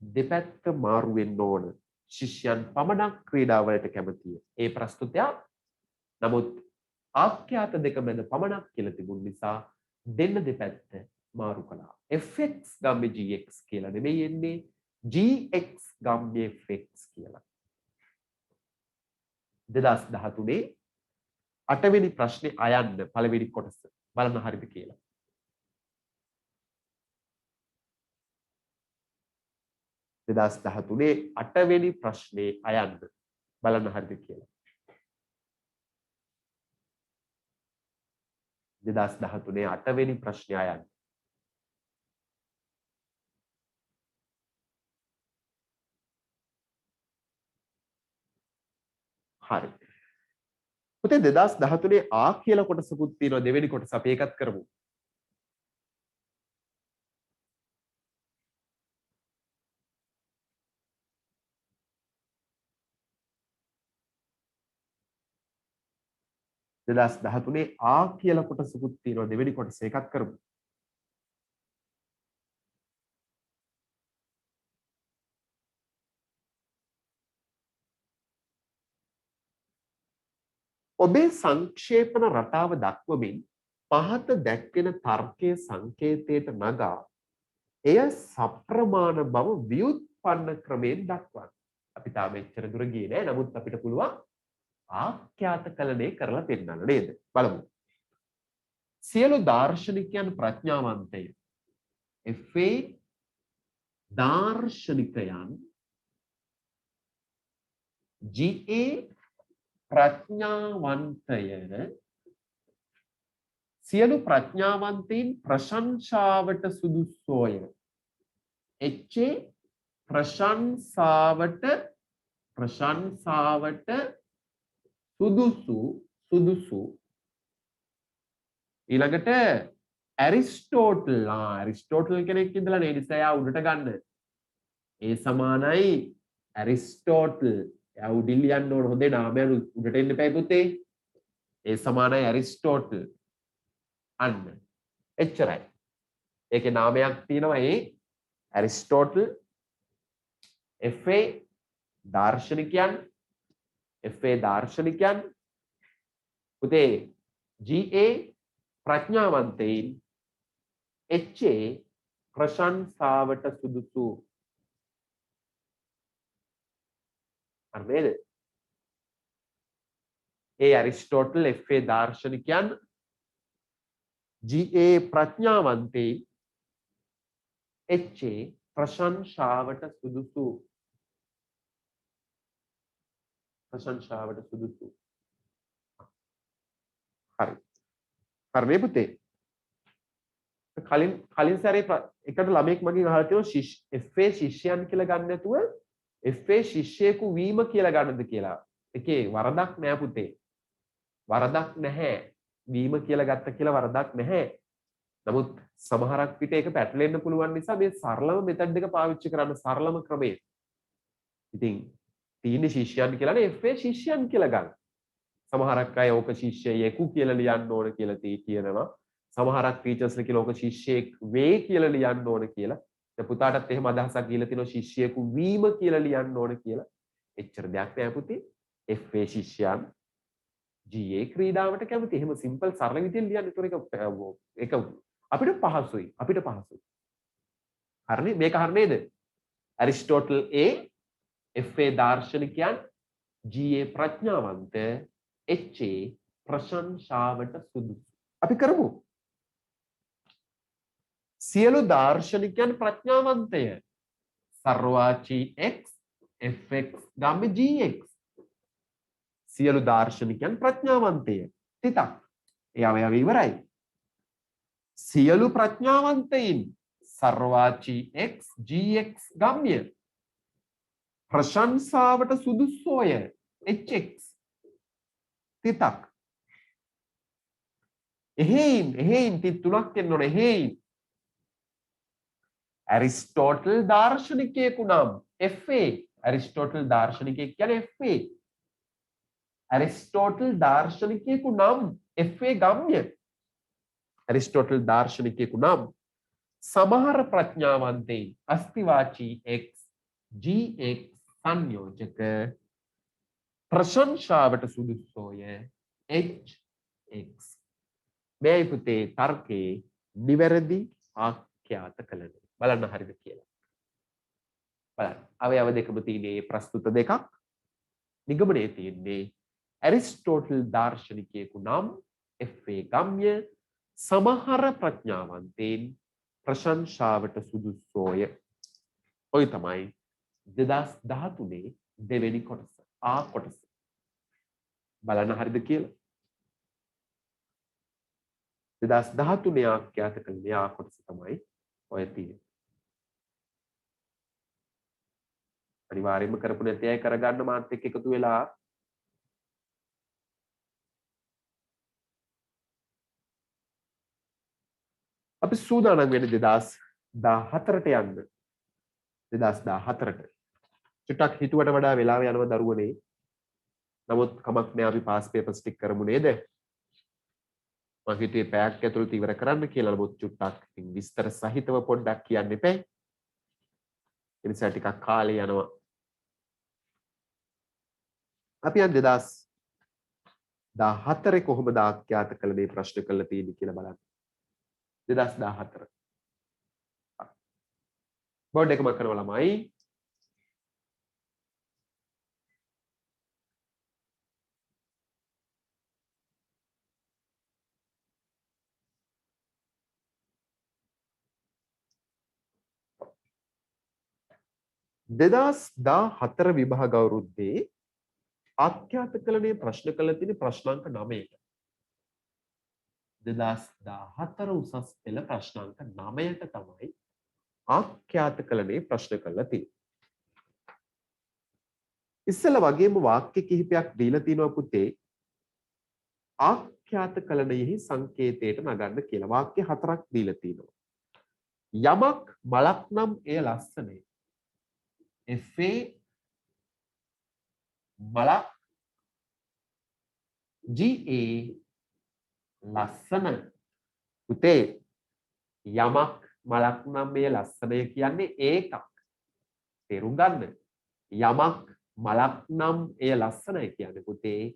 දෙපැත්ත මාරු වෙන්න ඕන. ශිෂ්‍යයන් පමණක් ක්‍රීඩාවලට කැමතියි. ඒ ප්‍රස්තුතයක්. නමුත් ආඛ්‍යාත දෙක මැද පමණක් කියලා තිබුණ නිසා දෙන්න දෙපැත්ත මාරු කළා. fx ගම්ම්‍ය gx කියලා නෙමෙයි එන්නේ gx ගම්ම්‍ය fx කියලා. 2013 8වෙනි ප්‍රශ්නේ අයන්න පළවෙනි කොටස බලන්න හරිද කියලා. දෙදස් 13 8වෙනි ප්‍රශ්නේ අයන්න බලන්න හරිද කියලා. 2013 8වෙනි ප්‍රශ්නේ අයන්න. හරි. පුතේ 2013 ආ කියලා කොටසකුත් තියෙනවා දෙවෙනි කොටස අපි ඒකත් කරමු. දෙදස් 13 ආ කියලා කොටසකුත් තියෙනවා දෙවෙනි කොටස ඒකත් කරමු. ඔබේ සංක්ෂේපන රටාව දක්වමින් පහත දැක්වෙන තර්කයේ සංකේතයට නගා එය සප්‍රමාණ බව ව්‍යුත්පන්න ක්‍රමයෙන් දක්වන්න. අපි තාම එච්චර දුර ගියේ නෑ. නමුත් අපිට පුළුවන් ආඛ්‍යාතකලනය කරලා පෙන්නන්න නේද? බලමු. සියලු දාර්ශනිකයන් ප්‍රඥාවන්තය. FA දාර්ශනිකයන් GA ප්‍රඥාවන්තය සියලු ප්‍රඥාවන්තයින් ප්‍රශංසාවට සුදුස්සෝය. HA ප්‍රශංසාවට සුදුසු ඊළඟට ඇරිස්ටෝටල් කෙනෙක් ඉඳලා නේ නිසා යා උඩට ගන්න. ඒ සමානයි ඇරිස්ටෝටල්. යා උඩින් යන්න ඕන. හොඳේ නාමයන් උඩට එන්න එපා පුතේ. ඒ සමානයි ඇරිස්ටෝටල්. අන්න. එච්චරයි. ඒකේ නාමයක් තියෙනවා ඒ ඇරිස්ටෝටල්. FA දාර්ශනිකයන් පුතේ GA ප්‍රඥාවන්තයින් HA ප්‍රශංසාවට සුදුසු. හරිද? ඇරිස්ටෝටල් FA දාර්ශනිකයන් GA ප්‍රඥාවන්තයින් HA ප්‍රශංසාවට සුදුසු. හරි. හරි පුතේ. කලින් සැරේ එකට ළමෙක් මගෙන් අහලා තියෙනවා FA ශිෂ්‍යයන් කියලා ගන්න නැතුව FA ශිෂ්‍යයෙකු වීම කියලා ගන්නද කියලා. ඒකේ වරදක් නෑ පුතේ. වරදක් නැහැ. වීම කියලා ගත්ත කියලා වරදක් නැහැ. නමුත් සමහරක් විට ඒක පැටලෙන්න පුළුවන් නිසා මේ සරලම මෙතඩ් එක පාවිච්චි කරන්න සරලම ක්‍රමය. ඉතින් තීන ශිෂ්‍යයන් කියලානේ FA ශිෂ්‍යයන් කියලා ගන්න. සමහරක් අය ඕක ශිෂ්‍යයෙකු කියලා ලියන්න ඕන කියලා කියනවා. සමහරක් ටීචර්ස්ලා කියලා ඕක ශිෂ්‍යයෙක් වේ කියලා ලියන්න ඕන කියලා. දැන් පුතාටත් එහෙම අදහසක් ගිහලා තිනවා ශිෂ්‍යයෙකු වීම කියලා ලියන්න ඕන කියලා. එච්චර දෙයක් නෑ පුතේ. FA ශිෂ්‍යයන් GA ක්‍රීඩාවට කැමති. එහෙම සිම්පල් සරල විදිහෙන් ලියන්න. ඒක අපිට පහසුයි. හරිනේ? මේක හරිය නේද? ඇරිස්ටෝටල් FA දාර්ශනිකයන් GA ප්‍රඥාවන්ත HA ප්‍රශංසාවට සුදුසු. අපි කරමු. සියලු දාර්ශනිකයන් ප්‍රඥාවන්තය. සර්වාචී X FX ගාම්‍ය GX. සියලු දාර්ශනිකයන් ප්‍රඥාවන්තය. තිතක්. ඒ අවයව ඉවරයි. සියලු ප්‍රඥාවන්තයින් සර්වාචී X GX ගාම්‍ය ප්‍රශංසාවට සුදුසෝය HX. තිතක්. එහෙයින් තිත් තුනක් එන්න ඕන. එහෙයින් ඇරිස්ටෝටල් දාර්ශනිකයෙකු නම් FA. ඇරිස්ටෝටල් දාර්ශනිකයෙක් කියන්නේ FA. ඇරිස්ටෝටල් දාර්ශනිකයෙකු නම් FA ගම්‍ය. ඇරිස්ටෝටල් දාර්ශනිකයෙකු නම් සමහර ප්‍රඥාවන්තයින් අස්තිවාචී X GX සංයෝජක ප්‍රශංසාවට සුදුසෝය HX. මේ පුතේ තර්කේ නිවැරදි ආඛ්‍යාත කළන. බලන්න හරිද කියලා. බලන්න. අවයව දෙකම තියෙන්නේ ප්‍රස්තුත දෙකක්. නිගමනයේ තියෙන්නේ ඇරිස්ටෝටල් දාර්ශනිකයෙකු නම් FA ගම්‍ය සමහර ප්‍රඥාවන්තයින් ප්‍රශංසාවට සුදුසෝය. ඔය තමයි 2013 දෙවෙනි කොටස. කොටස. බලන්න හරිද කියලා. 2013 ආඛ්‍යාත කළේ කොටස තමයි ඔය තියෙන්නේ. අනිවාර්යයෙන්ම කරපු නැති අය කරගන්න මාත් එක්ක එකතු වෙලා අපි සූදානම් වෙන්නේ 2014ට යන්න. 2014ට. චුට්ටක් හිතුවට වඩා වෙලාව යනවා දරුවනේ. නමුත් කමක් නෑ අපි පාස් පේපර්ස් ටික කරමු නේද? මම හිතුවේ පැයක් ඇතුළත ඉවර කරන්න කියලා. නමුත් චුට්ටක් ඉතින් විස්තර සහිතව පොඩ්ඩක් කියන්න එපා. ඒ නිසා ටිකක් කාලේ යනවා. අපි යන් 2014 කොහොමද ආඛ්‍යාත කළ මේ ප්‍රශ්න කළා තියෙන්නේ කියලා බලන්න. 2014. බෝඩ් එකම කරනවා ළමයි. 2014 විභාග අවුරුද්දේ ආඛ්‍යාතකලනයේ ප්‍රශ්න කළ තියෙන ප්‍රශ්නාංක 9ට 2014 උසස් පෙළ ප්‍රශ්නාංක 9ට තමයි ආඛ්‍යාතකලනයේ ප්‍රශ්න කරලා තියෙන්නේ. ඉස්සෙල්ලා වගේම වාක්‍ය කිහිපයක් දීලා තිනවා පුතේ ආඛ්‍යාතකලනයෙහි සංකේතයට නගන්න කියලා. වාක්‍ය 4ක් දීලා තිනවා. යමක් මලක් නම් එය ලස්සනයි. FA මලක් GA ලස්සන. පුතේ යමක් මලක් නම් එය ලස්සනය කියන්නේ ඒකක්. තේරුම් ගන්න. යමක් මලක් නම් එය ලස්සනයි කියන්නේ පුතේ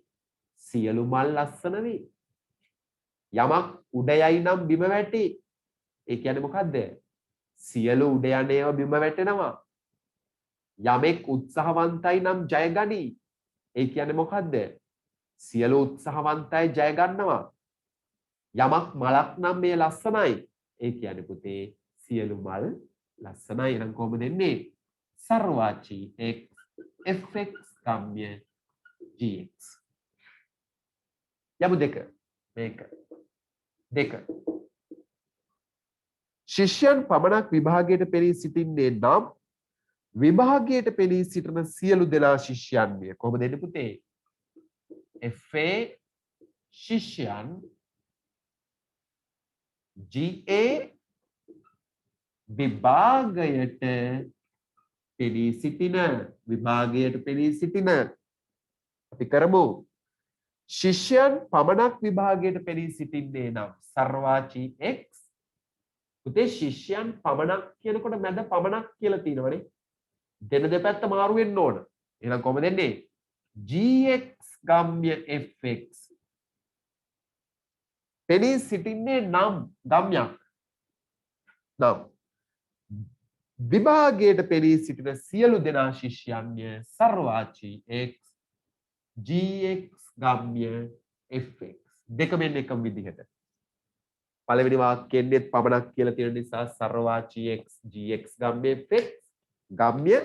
සියලු මල් ලස්සන වේ. යමක් උඩ යයි නම් බිම වැටේ. ඒ කියන්නේ මොකද්ද? සියලු උඩ යන ඒවා බිම වැටෙනවා. යමෙක් උත්සාහවන්තයි නම් ජය ගනී. ඒ කියන්නේ මොකද්ද? සියලු උත්සාහවන්තයි ජය ගන්නවා. යමක් මලක් නම් මේ ලස්සනයි. ඒ කියන්නේ පුතේ සියලු මල් ලස්සනයි. එහෙනම් කොහොමද එන්නේ? සර්වවාචී x fx ගම්ම්‍ය gx. යමු දෙක. මේක. දෙක. ශිෂ්‍යයන් පමණක් විභාගයට පෙනී සිටින්නේ නම් විභාගයට පෙනී සිටින සියලු දෙනා ශිෂ්‍යයන්ය. කොහොමද එන්නේ පුතේ? FA ශිෂ්‍යයන් GA විභාගයට පෙනී සිටින අපි කරමු. ශිෂ්‍යයන් පමණක් විභාගයට පෙනී සිටින්නේ නම් සර්වාචී x. පුතේ ශිෂ්‍යයන් පමණක් කියනකොට මැද පමණක් කියලා තියෙනවනේ. දෙන දෙපැත්ත මාරු වෙන්න ඕන. එහෙනම් කොහොමද එන්නේ? gx ගම්ම්‍ය fx. පෙනී සිටින්නේ නම් ගම්යක්. නම් විභාගයට පෙනී සිටින සියලු දෙනා ශිෂ්‍යයන්ය සර්වාචී x gx ගම්ම්‍ය fx. දෙක මෙන්න එකම විදිහට. පළවෙනි වාක්‍යෙන්නේ පමණක් කියලා තියෙන නිසා සර්වාචී x gx ගම්ම්‍ය fx ගම්ම්‍ය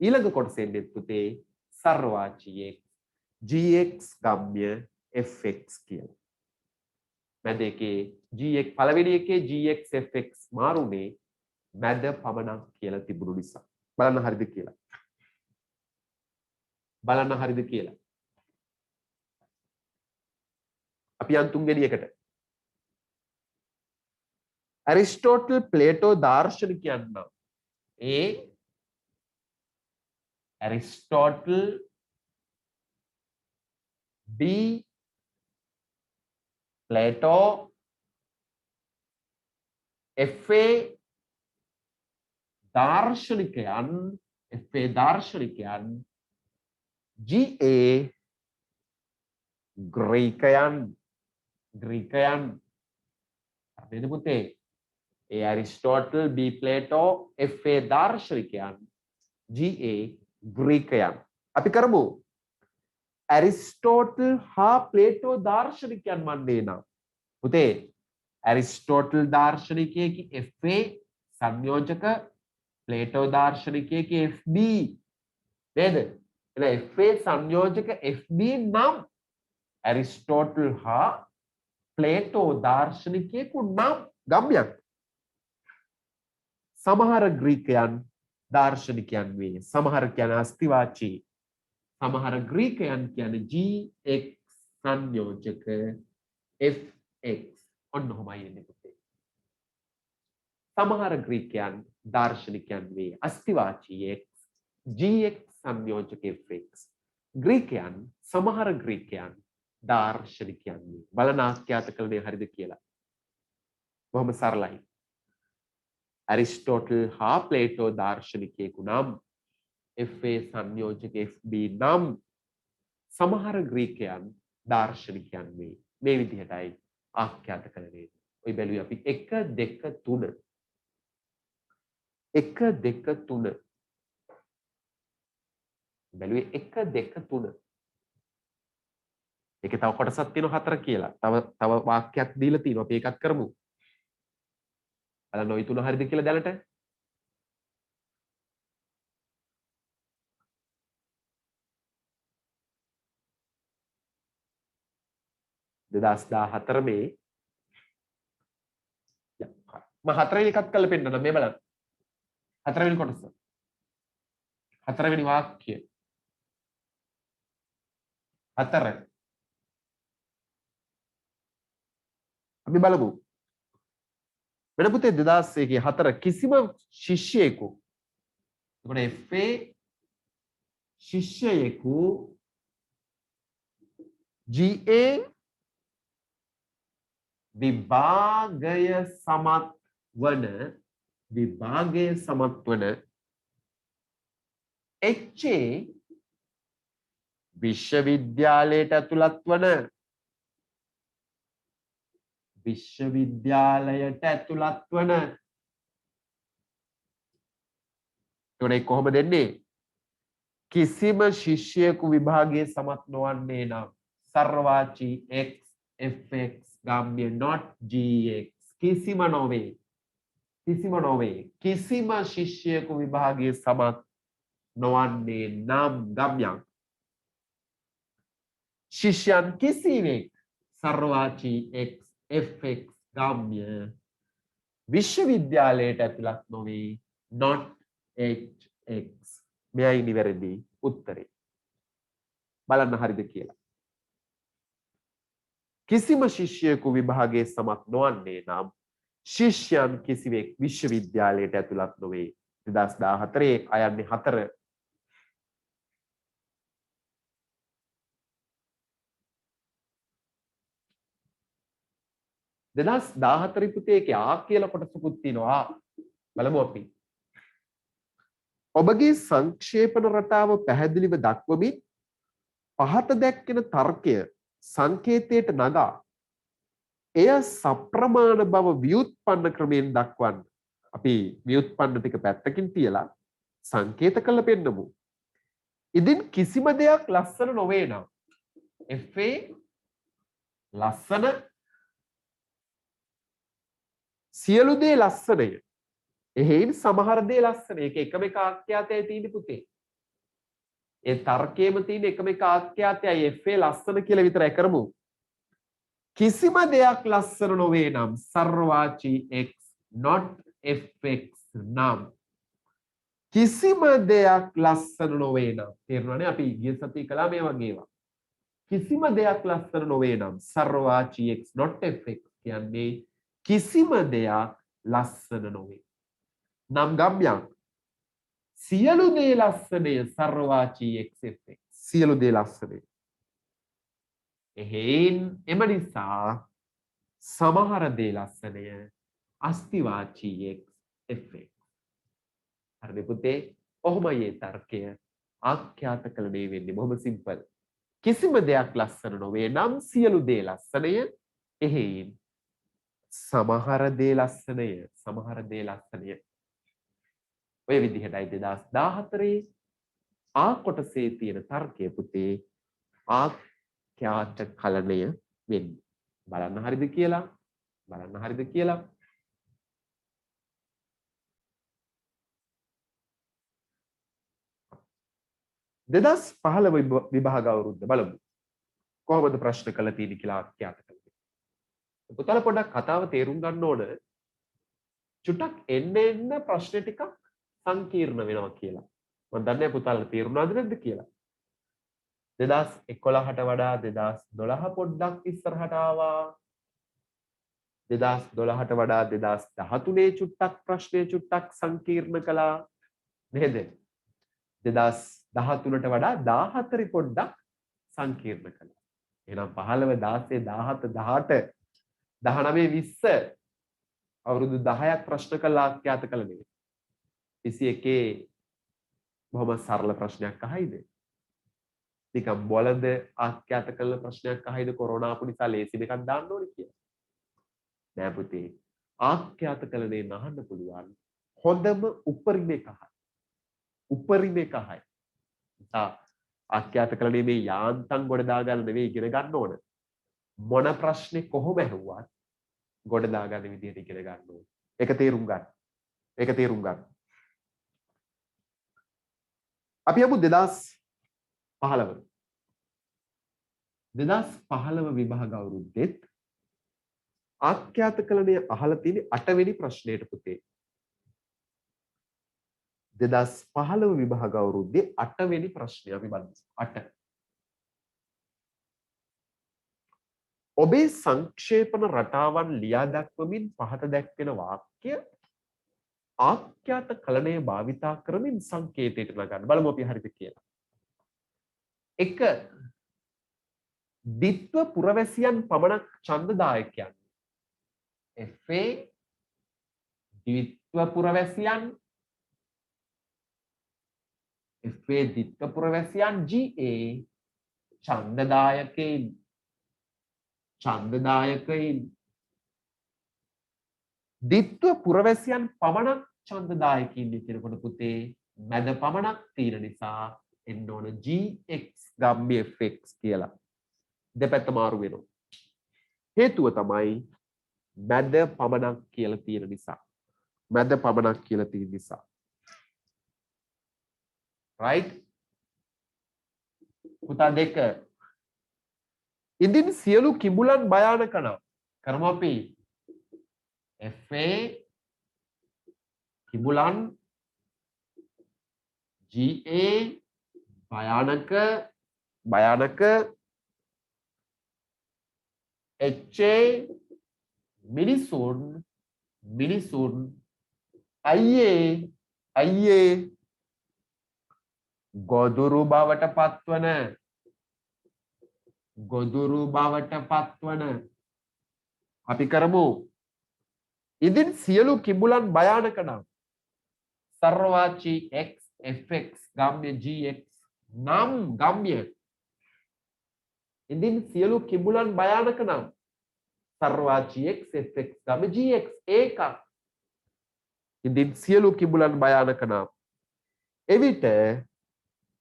ඊළඟ කොටසෙන්නේ පුතේ සර්වාචී x gx ගම්ම්‍ය fx කියලා. මැද එකේ gx පළවෙනි එකේ gx fx මාරුනේ මැද පමණක් කියලා තිබුණු නිසා. බලන්න හරිද කියලා. බලන්න හරිද කියලා. අපි යන් තුන්වෙනි එකට. ඇරිස්ටෝටල් ප්ලේටෝ දාර්ශනිකයන් නම් ඇරිස්ටෝටල් B ප්ලේටෝ FA දාර්ශනිකයන් GA ග්‍රීකයන් හරිද පුතේ? A Aristotle B Plato FA දාර්ශනිකයන් GA ග්‍රීකයන්. අපි කරමු. ඇරිස්ටෝටල් හා ප්ලේටෝ දාර්ශනිකයන් වන්නේ නම් පුතේ ඇරිස්ටෝටල් දාර්ශනිකයෙකි FA සංයෝජක ප්ලේටෝ දාර්ශනිකයෙකි FB නේද? එහෙනම් FA සංයෝජක FB නම් ඇරිස්ටෝටල් හා ප්ලේටෝ දාර්ශනිකයෙකු නම් ගම්යක්. සමහර ග්‍රීකයන් දාර්ශනිකයන් වේ. සමහර කියන්නේ අස්තිවාචී. සමහර ග්‍රීකයන් කියන්නේ GX සංයෝජක FX. ඔන්න ඔහොමයි එන්නේ පුතේ. සමහර ග්‍රීකයන් දාර්ශනිකයන් වේ. අස්තිවාචී X GX සංයෝජක FX. ග්‍රීකයන් සමහර ග්‍රීකයන් දාර්ශනිකයන් වේ. බලන ආඛ්‍යාතකලනය හරිද කියලා. බොහොම සරලයි. ඇරිස්ටෝටල් හා ප්ලේටෝ දාර්ශනිකයෙකු නම් FA සංයෝජක FB නම් සමහර ග්‍රීකයන් දාර්ශනිකයන් වේ. මේ විදිහටයි ආඛ්‍යාතකලනය. ඔය බැලුවේ අපි 1 2 3 බැලුවේ 1 2 3. ඒකේ තව කොටසක් තියෙනවා 4 කියලා. තව වාක්‍යයක් දීලා තියෙනවා. අපි ඒකත් කරමු. බලන්න ওই තුන හරිද කියලා දැනට. 2014 මේ මම හතරවෙනි එකත් කරලා පෙන්නන්න මේ බලන්න. හතරවෙනි කොටස. හතරවෙනි වාක්‍ය. හතර. අපි බලමු. වෙන පුතේ 2001 හතර කිසිම ශිෂ්‍යයෙකු එතකොට FA ශිෂ්‍යයෙකු GA විභාගය සමත් වන HA විශ්වවිද්‍යාලයට ඇතුළත් වන එතකොට කොහොමද දෙන්නේ? කිසිම ශිෂ්‍යයෙකු විභාගයේ සමත් නොවන්නේ නම් සර්වවාචී x fx ගාම්‍ය not gx කිසිම නොවේ. කිසිම ශිෂ්‍යයෙකු විභාගයේ සමත් නොවන්නේ නම් ගම්‍යං ශිෂ්‍යයන් කිසිවෙක් සර්වවාචී x fx ගාම්‍ය විශ්වවිද්‍යාලයට ඇතුළත් නොවේ not hx. මෙයයි නිවැරදි උත්තරේ. බලන්න හරිද කියලා. කිසිම ශිෂ්‍යයෙකු විභාගයේ සමත් නොවන්නේ නම් ශිෂ්‍යයන් කිසිවෙක් විශ්වවිද්‍යාලයට ඇතුළත් නොවේ. 2014 අයන්නේ 4. දෙදස් 14 පුතේ ඒකේ ආ කියලා කොටසකුත් තියෙනවා. බලමු අපි. ඔබගේ සංක්ෂේපන රටාව පැහැදිලිව දක්වමින් පහත දැක්වෙන තර්කය සංකේතයට නගා එය සප්‍රමාණ බව ව්‍යුත්පන්න ක්‍රමයෙන් දක්වන්න. අපි ව්‍යුත්පන්න ටික පැත්තකින් තියලා සංකේත කරලා පෙන්නමු. ඉදින් කිසිම දෙයක් ලස්සන නොවේ නම් FA ලස්සන සියලු දේ ලස්සනය. එහෙයින් සමහර දේ ලස්සන. ඒක එකම එක ආඛ්‍යාතයයි තියෙන්නේ පුතේ. ඒ තර්කයේම තියෙන එකම එක ආඛ්‍යාතයයි FA ලස්සන කියලා විතරයි කරමු. කිසිම දෙයක් ලස්සන නොවේ නම් සර්වවාචී x not fx නම් කිසිම දෙයක් ලස්සන නොවේ නම් තේරුණානේ අපි ගිය සතියේ කළා මේ වගේ ඒවා. කිසිම දෙයක් ලස්සන නොවේ නම් සර්වවාචී x not fx කියන්නේ කිසිම දෙයක් ලස්සන නොවේ. නම් ගම්‍යං සියලු දේ ලස්සනය සර්වවාචී x fx සියලු දේ ලස්සනය. එහෙයින් එම නිසා සමහර දේ ලස්සනය අස්තිවාචී x fx. හරිද පුතේ? ඔහොමයි ඒ තර්කය ආඛ්‍යාත කළ දේ වෙන්නේ. බොහොම සිම්පල්. කිසිම දෙයක් ලස්සන නොවේ නම් සියලු දේ ලස්සනය. එහෙයින් සමහර දේ ලස්සනය. ඔය විදිහටයි 2014 ආ කොටසේ තියෙන තර්කය පුතේ ආඛ්‍යාත කලණය වෙන්නේ. බලන්න හරිද කියලා? 2015 විභාග අවුරුද්ද බලමු. කොහොමද ප්‍රශ්න කළ තියෙන්නේ කියලා ආඛ්‍යාත කළේ. පුතාලා පොඩ්ඩක් කතාව තේරුම් ගන්න ඕන. චුට්ටක් එන්න ප්‍රශ්න ටිකක් සංකීර්ණ වෙනවා කියලා. මම දන්නේ පුතාලා තේරුණාද නැද්ද කියලා. 2011ට වඩා 2012 පොඩ්ඩක් ඉස්සරහට ආවා. 2012ට වඩා 2013 චුට්ටක් ප්‍රශ්නේ චුට්ටක් සංකීර්ණ කළා. නේද? 2013ට වඩා 14 පොඩ්ඩක් සංකීර්ණ කළා. එහෙනම් 15 16 17 18 19 20 අවුරුදු 10ක් ප්‍රශ්න කළා ආඛ්‍යාත කළ නෙවෙයි. 21 බොහොම සරල ප්‍රශ්නයක් අහයිද? නිකම් බොළඳ ආඛ්‍යාත කළ ප්‍රශ්නයක් අහයිද කොරෝනා ආපු නිසා ලේසිම එකක් දාන්න ඕනේ කියලා. නෑ පුතේ. ආඛ්‍යාත කළ දේ අහන්න පුළුවන්. හොඳම උපරිම එක අහයි. ආඛ්‍යාත කළ දේ මේ යාන්තම් ගොඩ දාගන්න නෙවෙයි ඉගෙන ගන්න ඕන. මොන ප්‍රශ්නේ කොහොම ඇහුවත් ගොඩ දාගන්න විදිහට ඉගෙන ගන්න ඕන. ඒක තේරුම් ගන්න. අපි යමු 2015. 2015 විභාග අවුරුද්දෙත් ආඛ්‍යාතකලණය අහලා තියෙන 8 වෙනි ප්‍රශ්නයට පුතේ. 2015 විභාග අවුරුද්දේ 8 වෙනි ප්‍රශ්නය අපි බලමු. 8. ඔබේ සංක්ෂේපන රටාවන් ලියා දක්වමින් පහත දැක්වෙන වාක්‍ය ආඛ්‍යාත කලණය භාවිතා කරමින් සංකේතයට නගන්න. බලමු අපි හරිද කියලා. 1. ditව පුරවැසියන් පමණක් ඡන්දදායකයන්. FA ditව පුරවැසියන් FA ditව පුරවැසියන් GA ඡන්දදායකයින් ditව පුරවැසියන් පමණක් ඡන්දදායකයින් කියනකොට පුතේ මැද පමණක් තියෙන නිසා එන්න ඕන GX ගම්ම්‍ය FX කියලා. දෙපැත්ත මාරු වෙනවා. හේතුව තමයි මැද පමණක් කියලා තියෙන නිසා. මැද පමණක් කියලා තියෙන නිසා. right? පුතා 2. ඉදින් සියලු කිඹුලන් භයානක නම් කරමු අපි. FA කිඹුලන් GA භයානක HA මිනිසුන් IA ගොදුරු බවට පත්වන අපි කරමු. ඉදින් සියලු කිඹුලන් භයානක නම් සර්වවාචී X FX ගම්ම්‍ය GX නම් ගම්ම්‍ය. ඉදින් සියලු කිඹුලන් භයානක නම් සර්වවාචී X FX ගම්ම්‍ය GX ඒක. ඉදින් සියලු කිඹුලන් භයානක නම් එවිට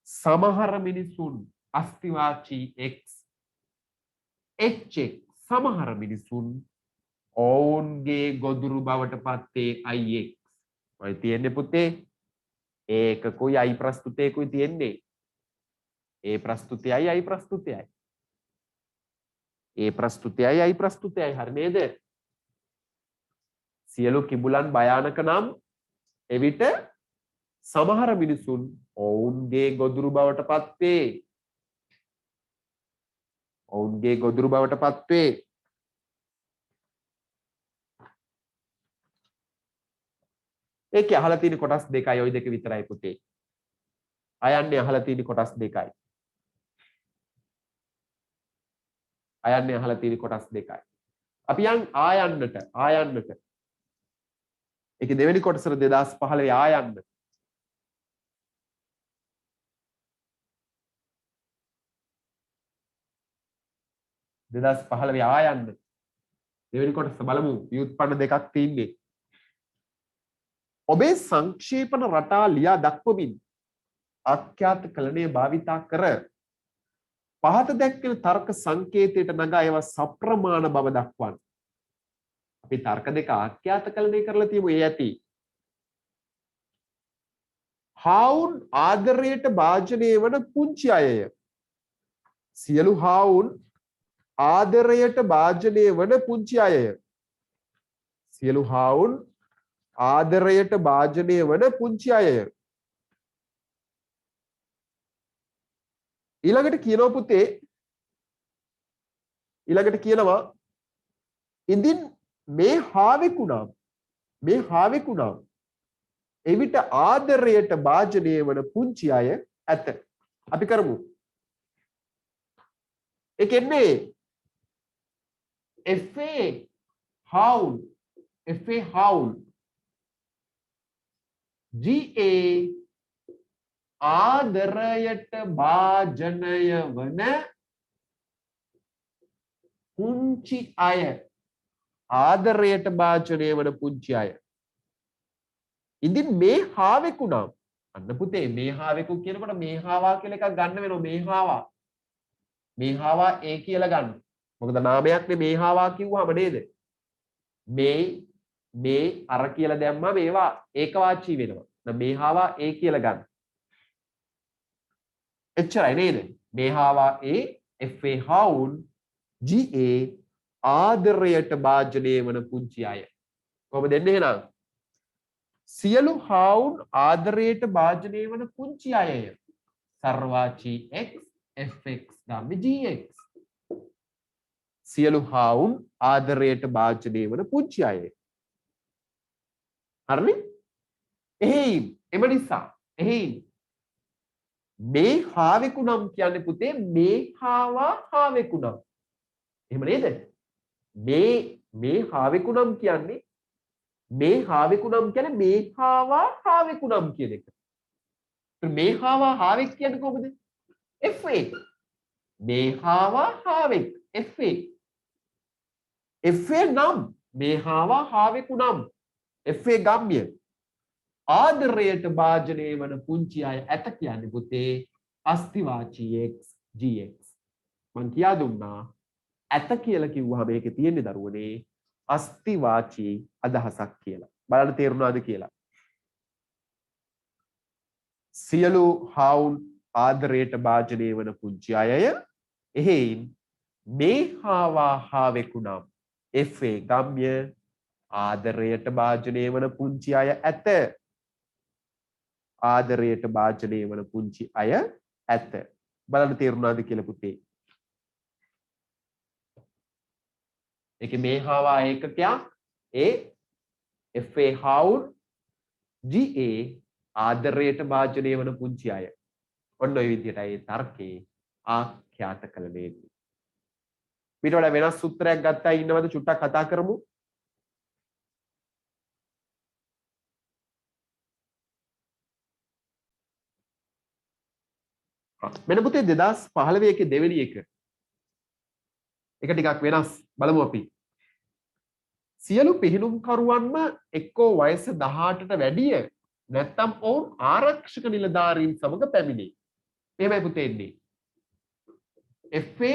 සමහර මිනිසුන් අස්තිවාචී X HX සමහර මිනිසුන් ඔවුන්ගේ ගොදුරු බවට පත්තේ IX. ඔය තියෙන්නේ පුතේ ඒකකුයි I ප්‍රස්තුතයකුයි තියෙන්නේ. A ප්‍රස්තුතයයි I ප්‍රස්තුතයයි. A ප්‍රස්තුතයයි I ප්‍රස්තුතයයි හරි නේද? සියලු කිඹුලන් භයානක නම් එවිට සමහර මිනිසුන් ඔවුන්ගේ ගොදුරු බවට පත්වේ. ඒකේ අහලා තියෙන කොටස් දෙකයි ওই දෙක විතරයි පුතේ. අයන්නේ අහලා තියෙන කොටස් දෙකයි. අපි යන් ආයන්නට. ඒකේ දෙවෙනි කොටසට 2015 ආයන්න. දෙවෙනි කොටස බලමු. ව්‍යුත්පන්න දෙකක් තියෙන්නේ. ඔබේ සංක්ෂේපන රටා ලියා දක්වමින් ආඛ්‍යාත කලණය භාවිතා කර පහත දැක්වෙන තර්ක සංකේතයට නගා ඒවා සප්‍රමාණ බව දක්වන්න. අපි තර්ක දෙක ආඛ්‍යාත කලණය කරලා තියමු. ඒ ඇති. හාවුන් ආදරයට භාජනය වන පුංචි අයය. සියලු හාවුන් ආදරයට භාජනය වන පුංචි අයය. සියලු හාවුන් ආදරයට භාජනය වන පුංචි අයය. ඊළඟට කියනවා පුතේ ඉදින් මේ හාවෙකු නම් එවිට ආදරයට භාජනය වන පුංචි අය ඇත. අපි කරමු. ඒ කියන්නේ FA howl GA ආදරයට භාජනය වන පුංචි අය. ඉතින් මේ හාවෙකු නම් අන්න පුතේ මේ හාවෙකු කියනකොට මේ හාවා කියලා එකක් ගන්න වෙනවා. මේ හාවා ඒ කියලා ගන්න. මොකද නාමයක්නේ මේ හාවා කිව්වම නේද? මේ අර කියලා දැම්මම ඒවා ඒකවාචී වෙනවා. මේ හාවා ඒ කියලා ගන්න. එච්චරයි නේද? මේ හාවා ඒ FA හවුන් GA ආදරයට භාජනය වන පුංචි අය. කොහොමද දෙන්නේ එහෙනම්? සියලු හවුන් ආදරයට භාජනය වන පුංචි අයය. සර්වාචී x fx ගාමි gx. සියලු හවුන් ආදරයට භාජනය වන පුංචි අයය. හරිනේ? එහෙයින් එම නිසා එහෙයින් මේ හාවෙකු නම් කියන්නේ පුතේ මේ හාවා හාවෙකු නම්. එහෙම නේද? මේ හාවෙකු නම් කියන්නේ මේ හාවෙකු නම් කියන්නේ මේ හාවා හාවෙකු නම් කියන එක. මේ හාවා හාවෙක් කියන්නේ කොහොමද? FA. මේ හාවා හාවෙක් FA. FA නම් මේ හාවා හාවෙකු නම් FA ගම්ම්‍ය ආදරයට භාජනය වන පුංචි අය ඇත කියන්නේ පුතේ අස්තිවාචී x gx. මං කියා දුන්නා ඇත කියලා කිව්වහම මේකේ තියෙන්නේ දරුවනේ අස්තිවාචී අදහසක් කියලා. බලන්න තේරුණාද කියලා? සියලු හවුන් ආදරයට භාජනය වන පුංචි අයය එහෙයින් මේ හාවා හාවෙකු නම් FA ගම්ම්‍ය ආදරයට භාජනය වන පුංචි අය ඇත. ආදරයට භාජනය වන පුංචි අය ඇත. බලන්න තේරුණාද කියලා පුතේ? ඒකේ මේ හාවා ඒකකයක් FA හවුන් GA ආදරයට භාජනය වන පුංචි අය. ඔන්න ඔය විදිහටයි තර්කේ ආඛ්‍යාත කළ දෙන්නේ. ඊට වඩා වෙනස් සූත්‍රයක් ගත්තා ඉන්නවද චුට්ටක් කතා කරමු. මෙන්න පුතේ 2015 එකේ දෙවෙනි එක. එක ටිකක් වෙනස් බලමු අපි. සියලු පිහිනුම්කරුවන්ම එක්කෝ වයස 18ට වැඩිය නැත්නම් ඔවුන් ආරක්ෂක නිලධාරීන් සමග පැමිණේ. එහෙමයි පුතේ එන්නේ. FA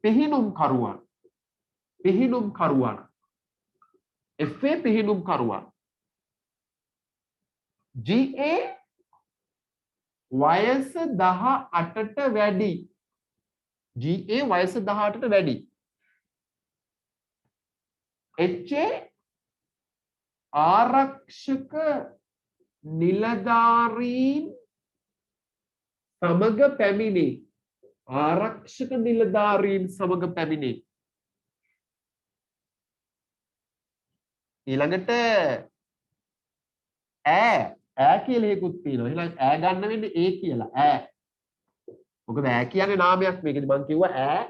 පිහිනුම්කරුවන් FA පිහිනුම්කරුවන් GA වයස 18ට වැඩි. GA වයස 18ට වැඩි. HA ආරක්ෂක නිලධාරීන් සමග පැමිණේ. ආරක්ෂක නිලධාරීන් සමග පැමිණේ. ඊළඟට ඈ කියලා එකකුත් තියෙනවා. එහෙනම් ඈ ගන්න වෙන්නේ ඒ කියලා. ඈ. මොකද ඈ කියන්නේ නාමයක් මේකෙදි මම කිව්වා ඈ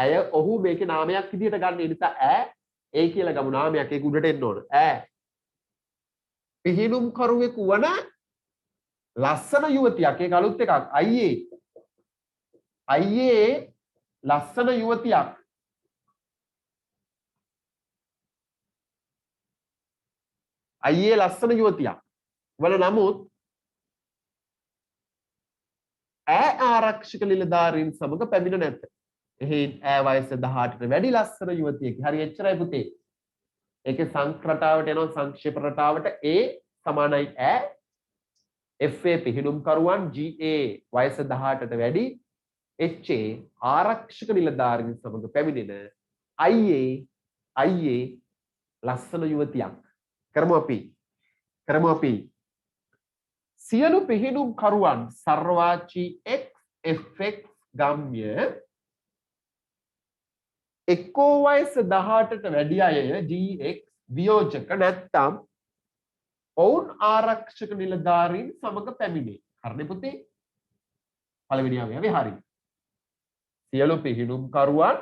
ඇය ඔහු මේකේ නාමයක් විදිහට ගන්න. ඒ නිසා ඈ ඒ කියලා ගමු නාමයක්. ඒක උඩට එන්න ඕන. ඈ. පිහිනුම් කරුවෙකු වන ලස්සන යුවතියක්. ඒක අලුත් එකක්. අයියේ ලස්සන යුවතියක්. අයියේ ලස්සන යුවතියක් වල නමුත් ඈ ආරක්ෂක නිලධාරීන් සමග පැමිණ නැත. එහෙන් ඈ වයස 18ට වැඩි ලස්සන යුවතියක. හරි එච්චරයි පුතේ. ඒකේ සංක්‍රතාවට යනවා සංක්ෂේප රටාවට A සමානයි ඈ. FA පිහිනුම්කරුවන් GA වයස 18ට වැඩි HA ආරක්ෂක නිලධාරීන් සමග පැමිණෙන අයියේ ලස්සන යුවතියක්. කරමු අපි සියලු පිහිනුම්කරුවන් සර්වාචී x fx ගම්ම්‍ය එක්කෝ වයස 18ට වැඩි අය gx වියෝජක නැත්තම් ඔවුන් ආරක්ෂක නිලධාරීන් සමග පැමිණේ. හරිනේ පුතේ? පළවෙනි අවයවේ හරි. සියලු පිහිනුම්කරුවන්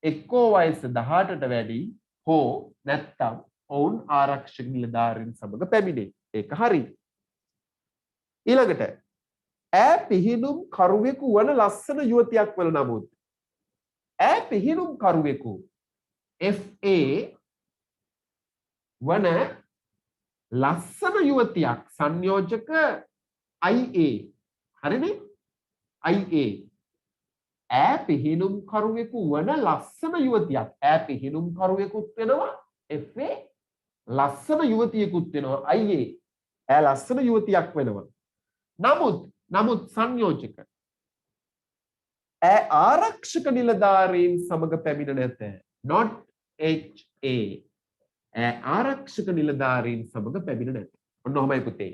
එක්කෝ වයස 18ට වැඩි හෝ නැත්තම් ඔවුන් ආරක්ෂක නිලධාරීන් සමග පැමිණේ. ඒක හරි. ඊළඟට ඈ පිහිනුම් කරුවෙකු වන ලස්සන යුවතියක් වල නමුත් ඈ පිහිනුම් කරුවෙකු FA වන ලස්සන යුවතියක් සංයෝජක IA. හරිනේ? IA ඈ පිහිනුම් කරුවෙකු වන ලස්සන යුවතියක්. ඈ පිහිනුම් කරුවෙකුත් වෙනවා FA ලස්සන යුවතියකුත් වෙනවා IA. ඈ ලස්සන යුවතියක් වෙනවා. නමුත් සංයෝජක ඈ ආරක්ෂක නිලධාරීන් සමග පැමිණ නැත. not HA. ඈ ආරක්ෂක නිලධාරීන් සමග පැමිණ නැත. ඔන්න ඔහමයි පුතේ.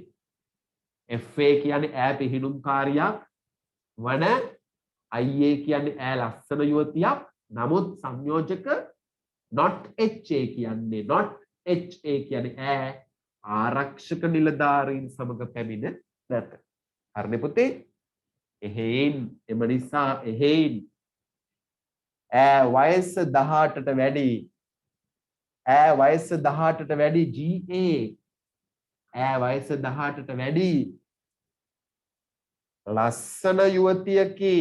FA කියන්නේ ඈ පිහිනුම්කාරියක් වන IA කියන්නේ ඈ ලස්සන යුවතියක්. නමුත් සංයෝජක not HA කියන්නේ ඈ ආරක්ෂක නිලධාරීන් සමග පැමිණ නැත. හරිනේ පුතේ? එහෙයින් එම නිසා එහෙයින් ඈ වයස 18ට වැඩි GA ඈ වයස 18ට වැඩි ලස්සන යුවතියකි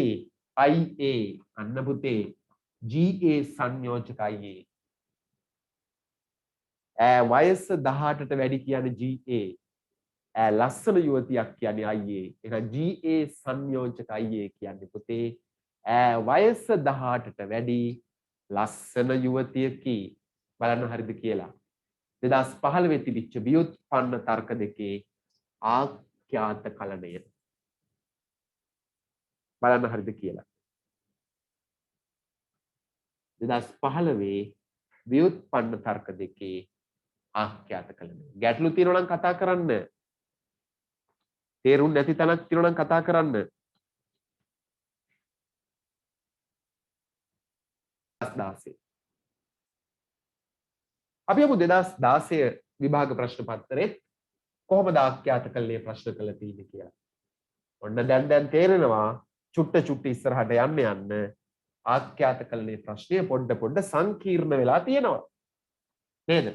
IA අන්න පුතේ GA සංයෝජක IA ඈ වයස 18ට වැඩි කියන්නේ GA ඈ ලස්සන යුවතියක් කියන්නේ IA එහෙනම් GA සංයෝජක IA කියන්නේ පුතේ ඈ වයස 18ට වැඩි ලස්සන යුවතියකි බලන්න හරිද කියලා 2015 තිබිච්ච ව්‍යුත්පන්න තර්ක දෙකේ ආඛ්‍යාත කලණය බලන්න හරිද කියලා 2015 ව්‍යුත්පන්න තර්ක දෙකේ ආඛ්‍යාත කලණය ගැටලු තියෙනවා නම් කතා කරන්න තේරුම් නැති තැනක් තියෙනවා නම් කතා කරන්න 2016 අපි යමු 2016 විභාග ප්‍රශ්න පත්‍රයේ කොහොමද ආඛ්‍යාත කළේ ප්‍රශ්න කළ තියෙන්නේ කියලා. ඔන්න දැන් තේරෙනවා චුට්ට ඉස්සරහට යන්න ආඛ්‍යාත කළේ ප්‍රශ්නය පොඩ සංකීර්ණ වෙලා තියෙනවා. නේද?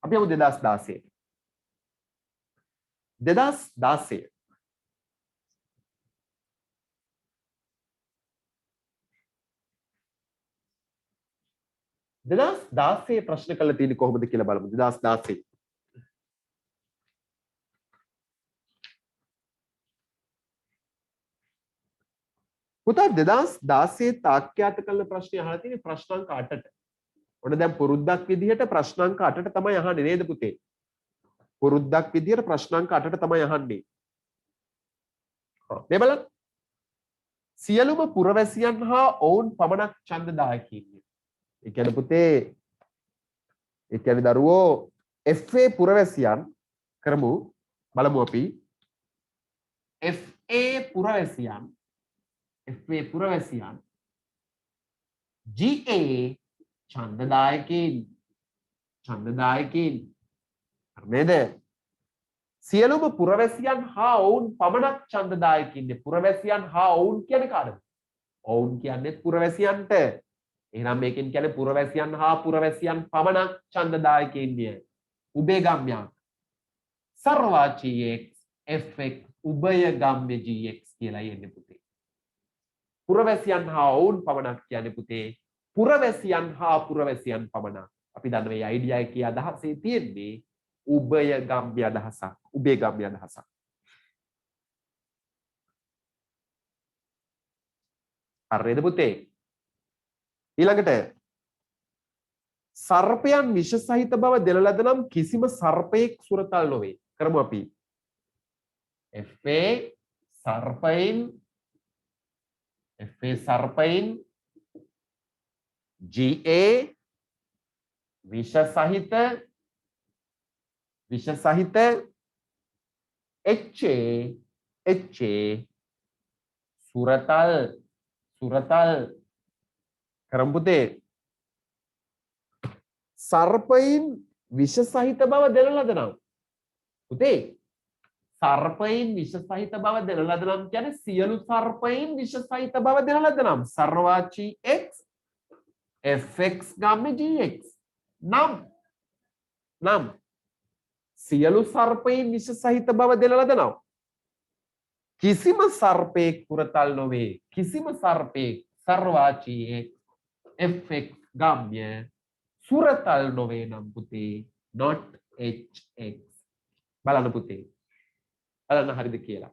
අපි යමු 2016. 2016 ප්‍රශ්න කළ තියෙන්නේ කොහොමද කියලා බලමු 2016 පුතා 2016 තාක්‍යාත කළ ප්‍රශ්නේ අහලා තියෙන්නේ ප්‍රශ්නාංක 8ට. ඔන්න දැන් පුරුද්දක් විදිහට ප්‍රශ්නාංක 8ට තමයි අහන්නේ නේද පුතේ? පුරුද්දක් විදිහට ප්‍රශ්නාංක 8ට තමයි අහන්නේ. මේ බලන්න. සියලුම පුරවැසියන් හා ඔවුන් පමණක් ඡන්දදායකයින්. ඒ කියන්නේ පුතේ ඒ කියන්නේ දරුවෝ FA පුරවැසියන් කරමු බලමු අපි FA පුරවැසියන් GA ඡන්දදායකයින් නේද? සියලුම පුරවැසියන් හා ඔවුන් පමණක් ඡන්දදායකයින්. පුරවැසියන් හා ඔවුන් කියන්නේ කාටද? ඔවුන් කියන්නේ පුරවැසියන්ට. එහෙනම් මේකෙන් කියන්නේ පුරවැසියන් හා පුරවැසියන් පමණක් ඡන්දදායකයින්ය. උභයගම්‍යයක්. සර්වවාචී x fx උභයගම්‍ය gx කියලා යන්නේ පුතේ. පුරවැසියන් හා ඔවුන් පමණක් කියන්නේ පුතේ පුරවැසියන් හා පුරවැසියන් පමණක්. අපි දන්න මේ අයිඩියා එකේ අදහසේ තියෙන්නේ උභයගම්‍ය අදහසක්. උභයගම්‍ය අදහසක්. හරිද පුතේ? ඊළඟට සර්පයන් විෂ සහිත බව දෙන ලද නම් කිසිම සර්පයෙක් සුරතල් නොවේ. කරමු අපි. FA සර්පයින් GA විෂ සහිත HA සුරතල් කරමු පුතේ. සර්පයින් විෂ සහිත බව දෙන ලද නම් පුතේ සර්පයින් විෂ සහිත බව දෙන ලද නම් කියන්නේ සියලු සර්පයින් විෂ සහිත බව දෙන ලද නම් සර්වවාචී x fx ගාම්‍ය gx නම් සියලු සර්පයින් විෂ සහිත බව දෙන ලද නම් කිසිම සර්පයෙක් පුරතල් නොවේ. කිසිම සර්පයෙක් සර්වවාචී x fx ගාම්‍ය සුරතල් නොවේ නම් පුතේ not hx. බලන්න පුතේ. බලන්න හරිද කියලා.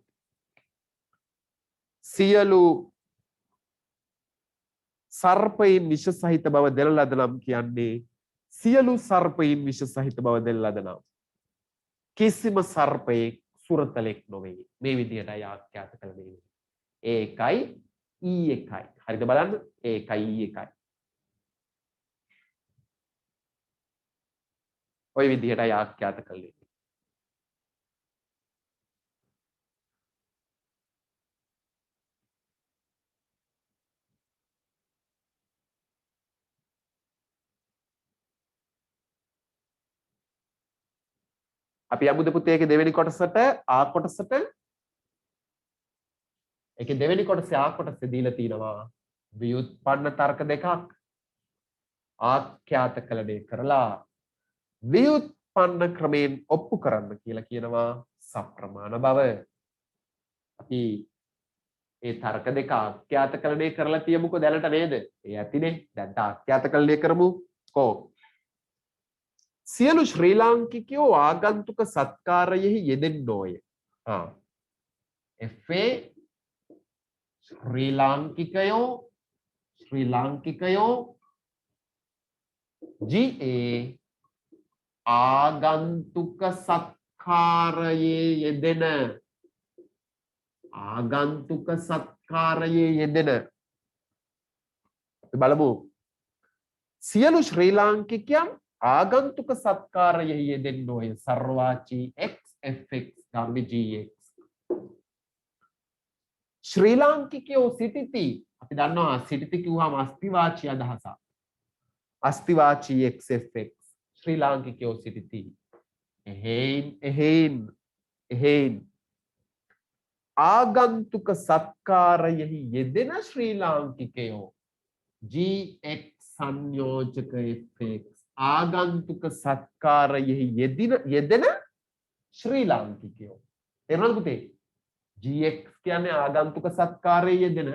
සියලු සර්පයින් විෂ සහිත බව දෙන ලද නම් කියන්නේ සියලු සර්පයින් විෂ සහිත බව දෙන ලද නම්. කිසිම සර්පයෙක් සුරතලෙක් නොවේ. මේ විදිහටයි ආඛ්‍යාත කළ දෙන්නේ. ඒකයි E1යි. හරිද බලන්න? ඒකයි E1යි. ওই විදිහටයි ආඛ්‍යාත කළේ. අපි යමුද පුතේ ඒකේ දෙවෙනි කොටසට ආ කොටසට. ඒකේ දෙවෙනි කොටසේ ආ කොටසේ දීලා තිනවා ව්‍යුත්පන්න තර්ක දෙකක්. ආඛ්‍යාත කළ දේ කරලා ව්‍යුත්පන්න ක්‍රමයෙන් ඔප්පු කරන්න කියලා කියනවා සප්‍රමාණ බව. අපි ඒ තර්ක දෙක ආඛ්‍යාත කළ දේ කරලා තියමුකෝ දැනට නේද? ඒ ඇතිනේ. දැන් ආඛ්‍යාත කළ දේ කරමු. කො සියලු ශ්‍රී ලාංකිකයෝ ආගන්තුක සත්කාරයෙහි යෙදෙන්නෝය. FA ශ්‍රී ලාංකිකයෝ GA ආගන්තුක සත්කාරයේ යෙදෙන බලමු. සියලු ශ්‍රී ලාංකිකයන් ආගන්තුක සත්කාරයෙහි යෙදෙන්නෝය. සර්වාචී x fx ගාමි gx. ශ්‍රී ලාංකිකයෝ සිටිති. අපි දන්නවා සිටිති කිව්වම අස්තිවාචී අදහසක්. අස්තිවාචී x fx ශ්‍රී ලාංකිකයෝ සිටිති. එහෙයින් ආගන්තුක සත්කාරයෙහි යෙදෙන ශ්‍රී ලාංකිකයෝ gx සංයෝජක fx ආගන්තුක සත්කාරයෙහි යෙදෙන ශ්‍රී ලාංකිකයෝ. තේරුණාද පුතේ? gx කියන්නේ ආගන්තුක සත්කාරයේ යෙදෙන,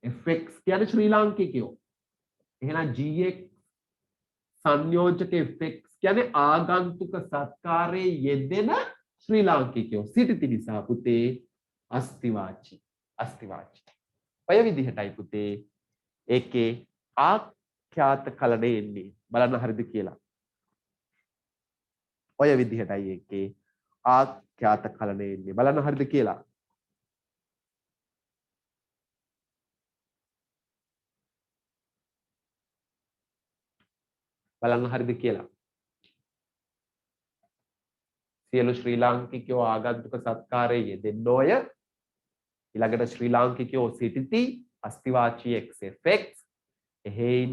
fx කියන්නේ ශ්‍රී ලාංකිකයෝ. එහෙනම් gx සංයෝජක fx කියන්නේ ආගන්තුක සත්කාරයේ යෙදෙන ශ්‍රී ලාංකිකයෝ. සිටිති නිසා පුතේ අස්තිවාචී. ඔය විදිහටයි පුතේ ඒකේ ආඛ්‍යාත කලණය එන්නේ. බලන්න හරිද කියලා. ඔය විදිහටයි ඒකේ ආඛ්‍යාත කලණය එන්නේ. බලන්න හරිද කියලා. බලන්න හරිද කියලා. සියලු ශ්‍රී ලාංකිකයෝ ආගන්තුක සත්කාරයේ යෙදෙන්නෝය. ඊළඟට ශ්‍රී ලාංකිකයෝ සිටිති. අස්තිවාචී x fx. එහෙයින්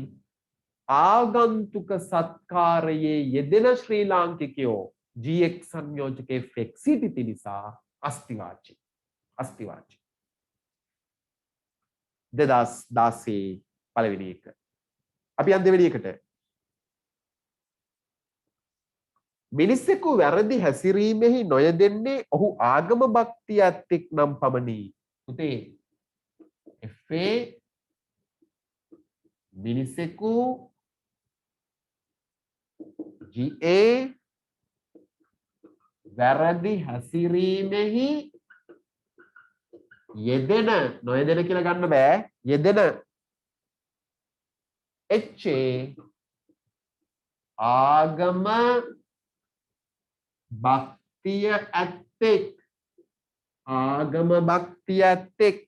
ආගන්තුක සත්කාරයේ යෙදෙන ශ්‍රී ලාංකිකයෝ gx සංයෝජක fx සිටිති නිසා අස්තිවාචී. 2016 පළවෙනි එක. අපි යන් දෙවෙනි එකට. මිනිසෙකු වැරදි හැසිරීමෙහි නොයදෙන්නේ ඔහු ආගම භක්තිය ඇත්තෙක් නම් පමණි. පුතේ FA මිනිසෙකු GA වැරදි හැසිරීමෙහි යෙදෙන, නොයෙදෙන කියලා ගන්න බෑ, යෙදෙන HA ආගම භක්තිය ඇත්තෙක්.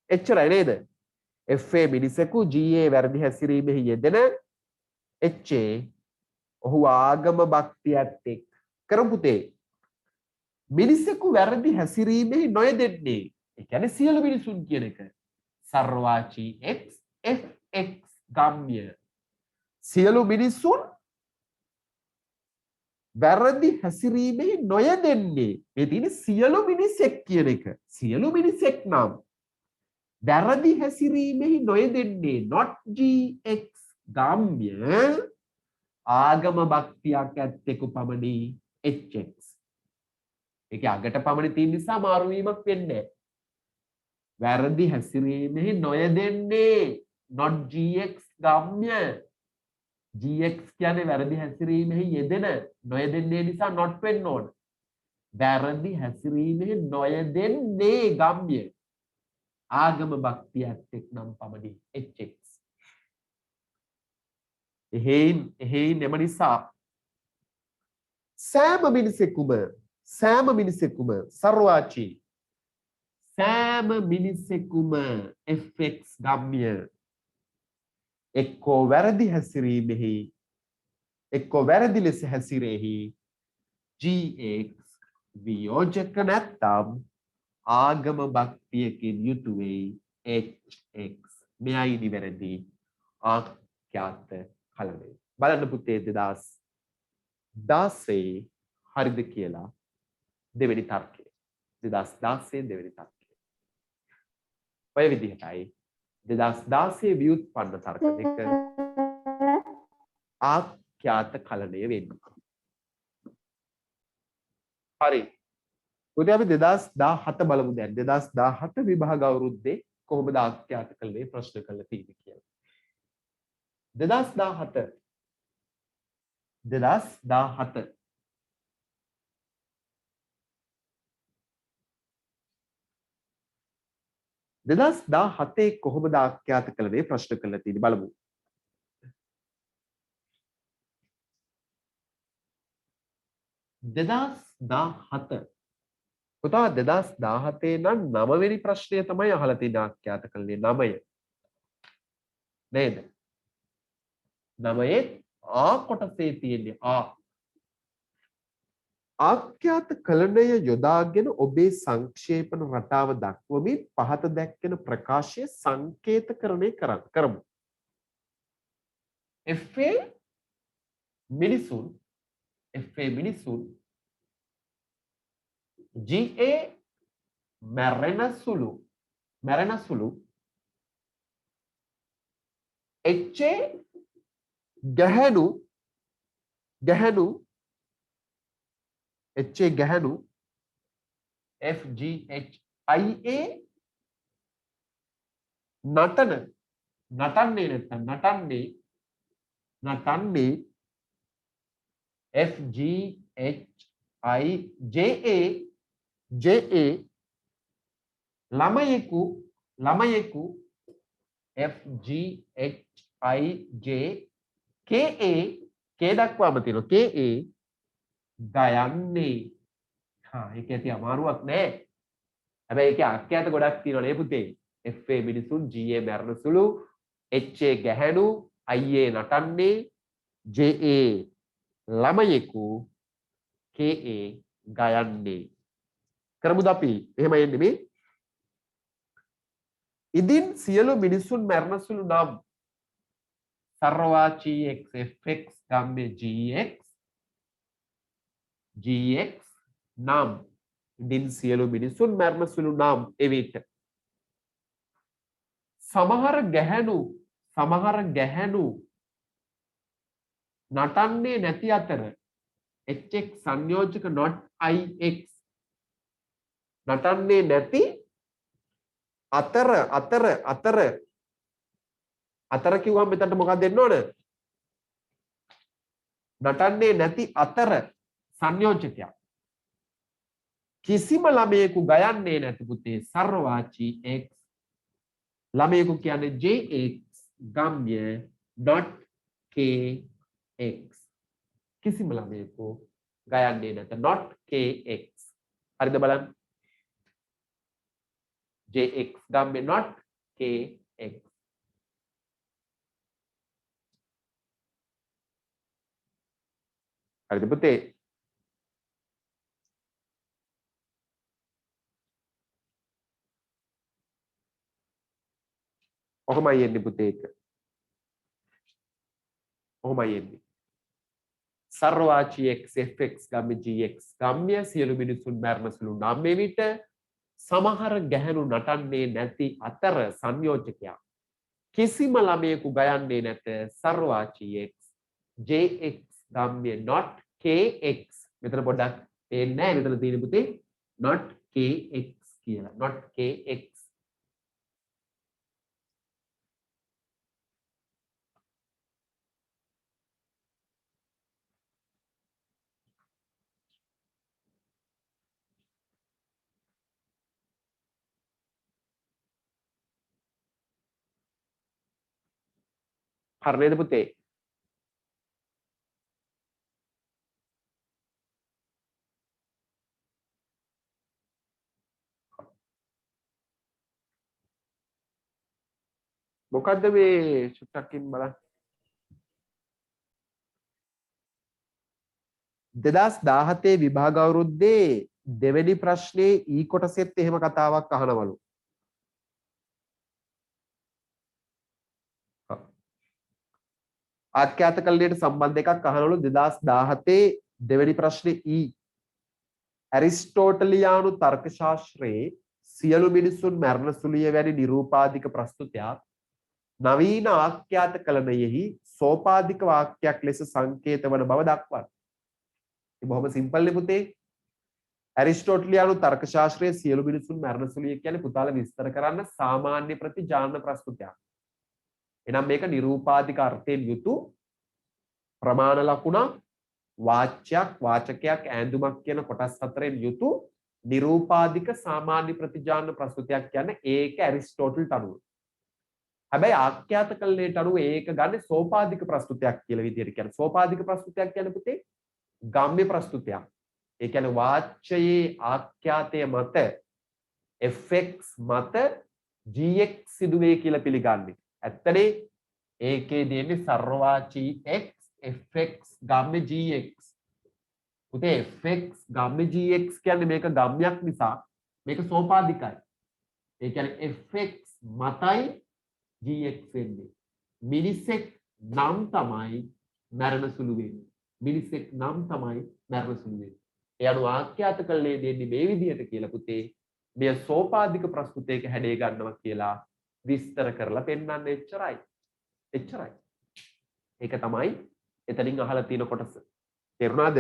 එච්චරයි නේද? FA මිනිසෙකු GA වැරදි හැසිරීමෙහි යෙදෙන, HA ඔහු ආගම භක්තිය ඇත්තෙක්. කරමු පුතේ. මිනිසෙකු වැරදි හැසිරීමෙහි නොයෙදෙන්නේ. ඒ කියන්නේ සියලු මිනිසුන් කියන එක. සර්වාචී x fx ගම්ම්‍ය. සියලු මිනිසුන් වැරදි හැසිරීමෙහි නොයෙදෙන්නේ. මේ තියෙන සියලු මිනිසෙක් කියන එක. සියලු මිනිසෙක් නම් වැරදි හැසිරීමෙහි නොයෙදෙන්නේ not gx ගම්ම්‍ය ආගම භක්තියක් ඇත්තෙකු පමණි hx. ඒක අගට පමණ තියෙන නිසා මාරු වීමක් වෙන්නේ නැහැ. වැරදි හැසිරීමෙහි නොයෙදෙන්නේ not gx ගම්ම්‍ය. gx කියන්නේ වැරදි හැසිරීමෙහි යෙදෙන, නොයෙදෙන්නේ නිසා not වෙන්න ඕන. වැරදි හැසිරීමෙහි නොයෙදෙන්නේ ගම්ම්‍ය ආගම භක්තිය ඇත්තෙක් නම් පමණි hx. එහෙයින් එම නිසා සෑම මිනිසෙකුම සර්වාචී සෑම මිනිසෙකුම fx ගම්ම්‍ය එක්කෝ වැරදි හැසිරීමෙහි එක්කෝ වැරදි ලෙස හැසිරෙහි gx වියෝජක නැත්තම් ආගම භක්තියකින් යුතු වෙයි hx මෙයයි නිවැරදි ආඛ්‍යාත කලණය. බලන්න පුතේ 2016 හරිද කියලා දෙවෙනි තර්කය. 2016 දෙවෙනි තර්කය. ඔය විදිහටයි 2016 ව්‍යුත්පන්න තර්ක දෙක ආඛ්‍යාත කලණය වෙන්නේ. හරි. පුතේ අපි 2017 බලමු දැන්. 2017 විභාග අවුරුද්දේ කොහොමද ආඛ්‍යාත කලණය ප්‍රශ්න කරලා තියෙන්නේ කියලා. 2017 කොහොමද ආඛ්‍යාත කලණය ප්‍රශ්න කරලා තියෙන්නේ බලමු. 2017 පුතා 2017 නම් 9 වෙනි ප්‍රශ්නය තමයි අහලා තියෙන ආඛ්‍යාත කලණය 9 නේද? 9 ආ කොටසේ තියෙන්නේ ආඛ්‍යාත කලණය යොදාගෙන ඔබේ සංක්ෂේපන රටාව දක්වමින් පහත දැක්වෙන ප්‍රකාශය සංකේතකරණය කරමු. FA මිනිසුන් GA මැරෙන සුළු HA ගැහැණු FGHIA නටන්නේ FGHIJA ළමයෙකු FGHIJ KA දක්වාම තියෙනවා KA ගයන්නේ. ඒක ඇති අමාරුවක් නෑ. හැබැයි ඒකේ ආඛ්‍යාත ගොඩක් තියෙනවා නේ පුතේ. FA මිනිසුන් GA මැරෙන සුළු HA ගැහැණු IA නටන්නේ JA ළමයෙකු KA ගයන්නේ. කරමුද අපි? එහෙම එන්නේ මේ. ඉදින් සියලු මිනිසුන් මැරෙන සුළු නම් සර්වවාචී x fx ගම්ම්‍ය gx නම් ඉදින් සියලු මිනිසුන් මැරෙන සුළු නම් එවිට සමහර ගැහැණු නටන්නේ නැති අතර hx සංයෝජක not ix නටන්නේ නැති අතර කිව්වම මෙතනට මොකක්ද දෙන්න ඕන? නටන්නේ නැති අතර සංයෝජකයක්. කිසිම ළමයෙකු ගයන්නේ නැති පුතේ සර්වවාචී x ළමයෙකු කියන්නේ jx ගම්ම්‍ය not kx කිසිම ළමයෙකු ගයන්නේ නැත not kx. හරිද බලන්න? jx ගම්ම්‍ය not kx. හරිද පුතේ? ඔහොමයි එන්නේ පුතේ ඒක. ඔහොමයි එන්නේ. සර්වවාචී x fx ගම්ම්‍ය gx ගම්ම්‍ය සියලු මිනිසුන් මැරෙන සුළු නම් මෙවිට සමහර ගැහැණු නටන්නේ නැති අතර සංයෝජකයක්. කිසිම ළමයෙකු ගයන්නේ නැත සර්වවාචී x jx ගම්ම්‍ය not kx. මෙතන පොඩ්ඩක් තේන්නේ නැහැ. මෙතන තියෙන පුතේ not kx කියලා. not kx. හරි නේද පුතේ? මොකද්ද මේ චුට්ටක්කින් බලන්න 2017 විභාග අවුරුද්දේ දෙවෙනි ප්‍රශ්නේ ඊ කොටසෙත් එහෙම කතාවක් අහනවලු. ආඛ්‍යාත කල්ලියට සම්බන්ධ එකක් අහනවලු 2017 දෙවෙනි ප්‍රශ්නේ ඊ ඇරිස්ටෝටලියානු තර්ක ශාස්ත්‍රයේ සියලු මිනිසුන් මරණ සුලිය වැනි නිරූපාදික ප්‍රස්තුතයක් නවීන ආඛ්‍යාත කලනයෙහි සෝපාදික වාක්‍යයක් ලෙස සංකේත වන බව දක්වයි. ඒ බොහොම සිම්පල් නේ පුතේ. ඇරිස්ටෝටලියානු තර්ක ශාස්ත්‍රයේ සියලු මිනිසුන් මරණ සුලිය කියන්නේ පුතාලා විස්තර කරන්න සාමාන්‍ය ප්‍රතිජාන ප්‍රස්තුතයක්. එනම් මේක නිරූපාදික අර්ථයෙන් යුතු ප්‍රමාණ ලකුණක් වාච්‍යයක් වාචකයක් ඈඳුමක් කියන කොටස් හතරෙන් යුතු නිරූපාදික සාමාන්‍ය ප්‍රතිජාන ප්‍රස්තුතයක් කියන්නේ ඒක ඇරිස්ටෝටල්ට අනුව. හැබැයි ආඛ්‍යාත කලණයට අනුව ඒක ගන්න සෝපාදික ප්‍රස්තුතයක් කියලා විදිහට කියන්නේ. සෝපාදික ප්‍රස්තුතයක් කියන්නේ පුතේ ගම්ම්‍ය ප්‍රස්තුතයක්. ඒ කියන්නේ වාච්‍යයේ ආඛ්‍යාතය මත fx මත gx සිදුවේ කියලා පිළිගන්නේ. ඇත්තනේ ඒකේ දෙන්නේ සර්වවාචී x fx ගම්ම්‍ය gx. පුතේ fx ගම්ම්‍ය gx කියන්නේ මේක ගම්ම්‍යයක් නිසා මේක සෝපාදිකයි. ඒ කියන්නේ fx මතයි gx වෙන්නේ. මිනිසෙක් නම් තමයි මරණ සුළු වෙන්නේ. මිනිසෙක් නම් තමයි මරණ සුළු වෙන්නේ. ඒ අනුව ආඛ්‍යාත කලණය දෙන්නේ මේ විදිහට කියලා පුතේ මෙය සෝපාදික ප්‍රස්තුතයක හැඩය ගන්නවා කියලා විස්තර කරලා පෙන්වන්න එච්චරයි. එච්චරයි. ඒක තමයි එතනින් අහලා තියෙන කොටස. තේරුණාද?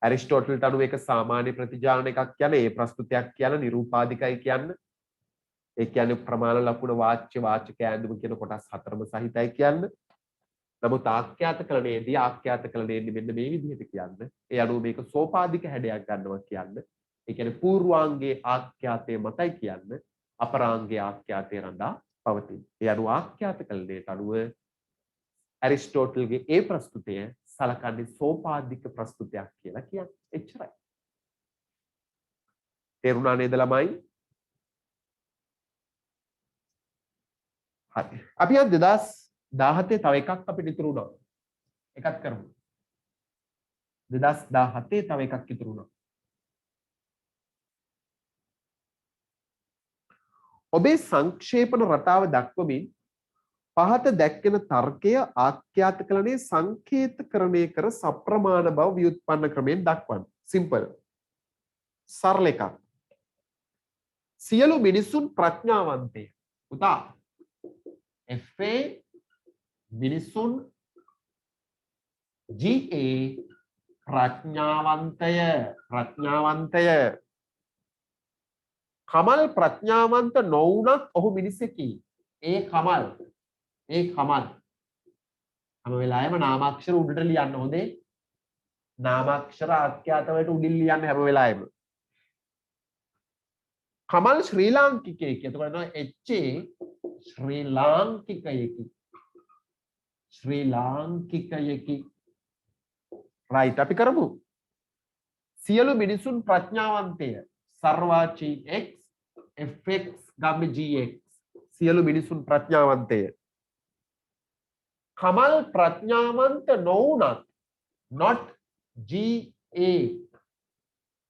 ඇරිස්ටෝටල්ට අනුව එක සාමාන්‍ය ප්‍රතිජාන එකක් කියන්නේ ඒ ප්‍රස්තුතයක් කියන නිරූපාදිකයි කියන්නේ. ඒ කියන්නේ ප්‍රමාණ ලකුණ වාච්‍ය වාචක ඈඳුම කියන කොටස් හතරම සහිතයි කියන්නේ. නමුත් ආඛ්‍යාත කලණයේදී ආඛ්‍යාත කලණයේදී මෙන්න මේ විදිහට කියන්නේ. ඒ අනුව මේක සෝපාදික හැඩයක් ගන්නවා කියන්නේ. ඒ කියන්නේ පූර්වාංගයේ ආඛ්‍යාතයේ මතයි කියන්නේ. අපරාංගයේ ආඛ්‍යාතයේ රඳා පවතින. ඒ අනුව ආඛ්‍යාත කලණයට අනුව ඇරිස්ටෝටල්ගේ ඒ ප්‍රස්තුතය සලකන්නේ සෝපාදික ප්‍රස්තුතයක් කියලා කියන්නේ. එච්චරයි. තේරුණා නේද ළමයි? හරි. අපි අද 2017 තව එකක් අපිට ඉතුරු වුණා. එකක් කරමු. 2017 තව එකක් ඉතුරු වුණා. ඔබේ සංක්ෂේපන රටාව දක්වමින් පහත දැක්වෙන තර්කය ආඛ්‍යාත කලණයේ සංකේතකරණය කර සප්‍රමාණ බව ව්‍යුත්පන්න ක්‍රමයෙන් දක්වන්න. සිම්පල්. සරල එකක්. සියලු මිනිසුන් ප්‍රඥාවන්තය. පුතා FA මිනිසුන් GA ප්‍රඥාවන්තය කමල් ප්‍රඥාවන්ත නොවුනත් ඔහු මිනිසෙකි. ඒ කමල් හැම වෙලාවෙම නාමාක්ෂර උඩට ලියන්න හොඳේ. නාමාක්ෂර ආඛ්‍යාත වලට උඩින් ලියන්න හැම වෙලාවෙම. කමල් ශ්‍රී ලාංකිකයෙක්. එතකොට නෝ HA ශ්‍රී ලාංකිකයෙකි. රයිට් අපි කරමු. සියලු මිනිසුන් ප්‍රඥාවන්තය. සර්වාචී x fx ගම්ම්‍ය gx. සියලු මිනිසුන් ප්‍රඥාවන්තය. කමල් ප්‍රඥාවන්ත නොවුනත් not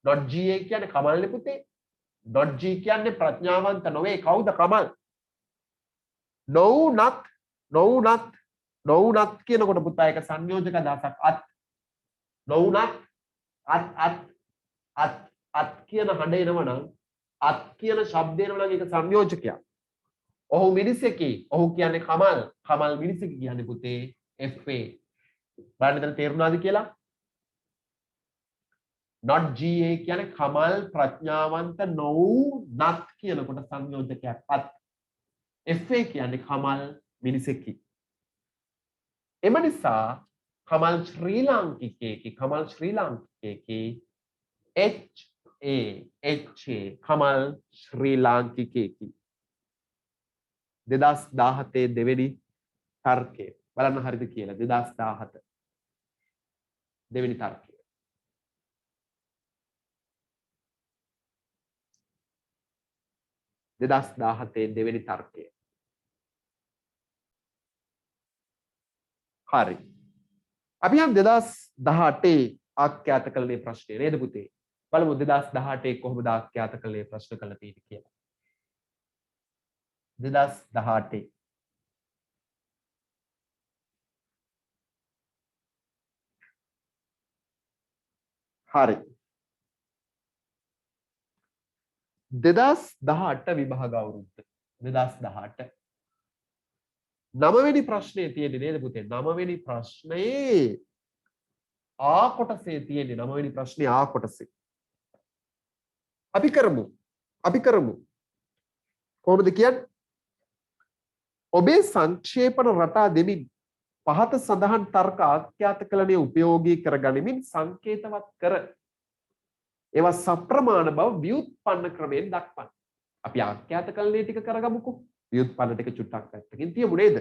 ga කියන්නේ කමල් නේ පුතේ. not g කියන්නේ ප්‍රඥාවන්ත නොවේ. කවුද කමල්? නොවුනත් කියනකොට පුතා ඒක සංයෝජක අදහසක්. නොවුනත් අත් කියන හඬ එනවනම් අත් කියන ශබ්දය එනවනම් ඒක සංයෝජකයක්. ඔහු මිනිසෙකි. ඔහු කියන්නේ කමල් මිනිසෙකි කියන්නේ පුතේ FA. බලන්න දැන් තේරුණාද කියලා? not GA කියන්නේ කමල් ප්‍රඥාවන්ත නොවුනත් කියනකොට සංයෝජකයක් අත්. FA කියන්නේ කමල් මිනිසෙකි. එම නිසා කමල් ශ්‍රී ලාංකිකයෙකි. කමල් ශ්‍රී ලාංකිකයෙකි. 2017 දෙවෙනි තර්කය බලන්න හරිද කියලා. 2017 දෙවෙනි තර්කය. 2017 දෙවෙනි තර්කය. හරි. අපි යම් 2018 ආඛ්‍යාතකලනේ ප්‍රශ්නේ නේද පුතේ? බලමු 2018 කොහොමද ආඛ්‍යාතකලනේ ප්‍රශ්න කළා තියෙන්නේ කියලා. 2018 හරි. 2018 විභාග අවුරුද්ද 2018 9වෙනි ප්‍රශ්නේ තියෙන්නේ නේද පුතේ? 9වෙනි ප්‍රශ්නේ ආ කොටසේ තියෙන්නේ 9වෙනි ප්‍රශ්නේ ආ කොටසේ. අපි කරමු. කොහොමද කියන්නේ? ඔබේ සංක්ෂේපන රටා දෙමින් පහත සඳහන් තර්ක ආඛ්‍යාතකලනය උපයෝගී කර ගනිමින් සංකේතවත් කර ඒවා සප්‍රමාණ බව ව්‍යුත්පන්න ක්‍රමයෙන් දක්වන්න. අපි ආඛ්‍යාතකලනය ටික කරගමුකෝ. ව්‍යුත්පන්න ටික චුට්ටක් පැත්තකින් තියමු නේද?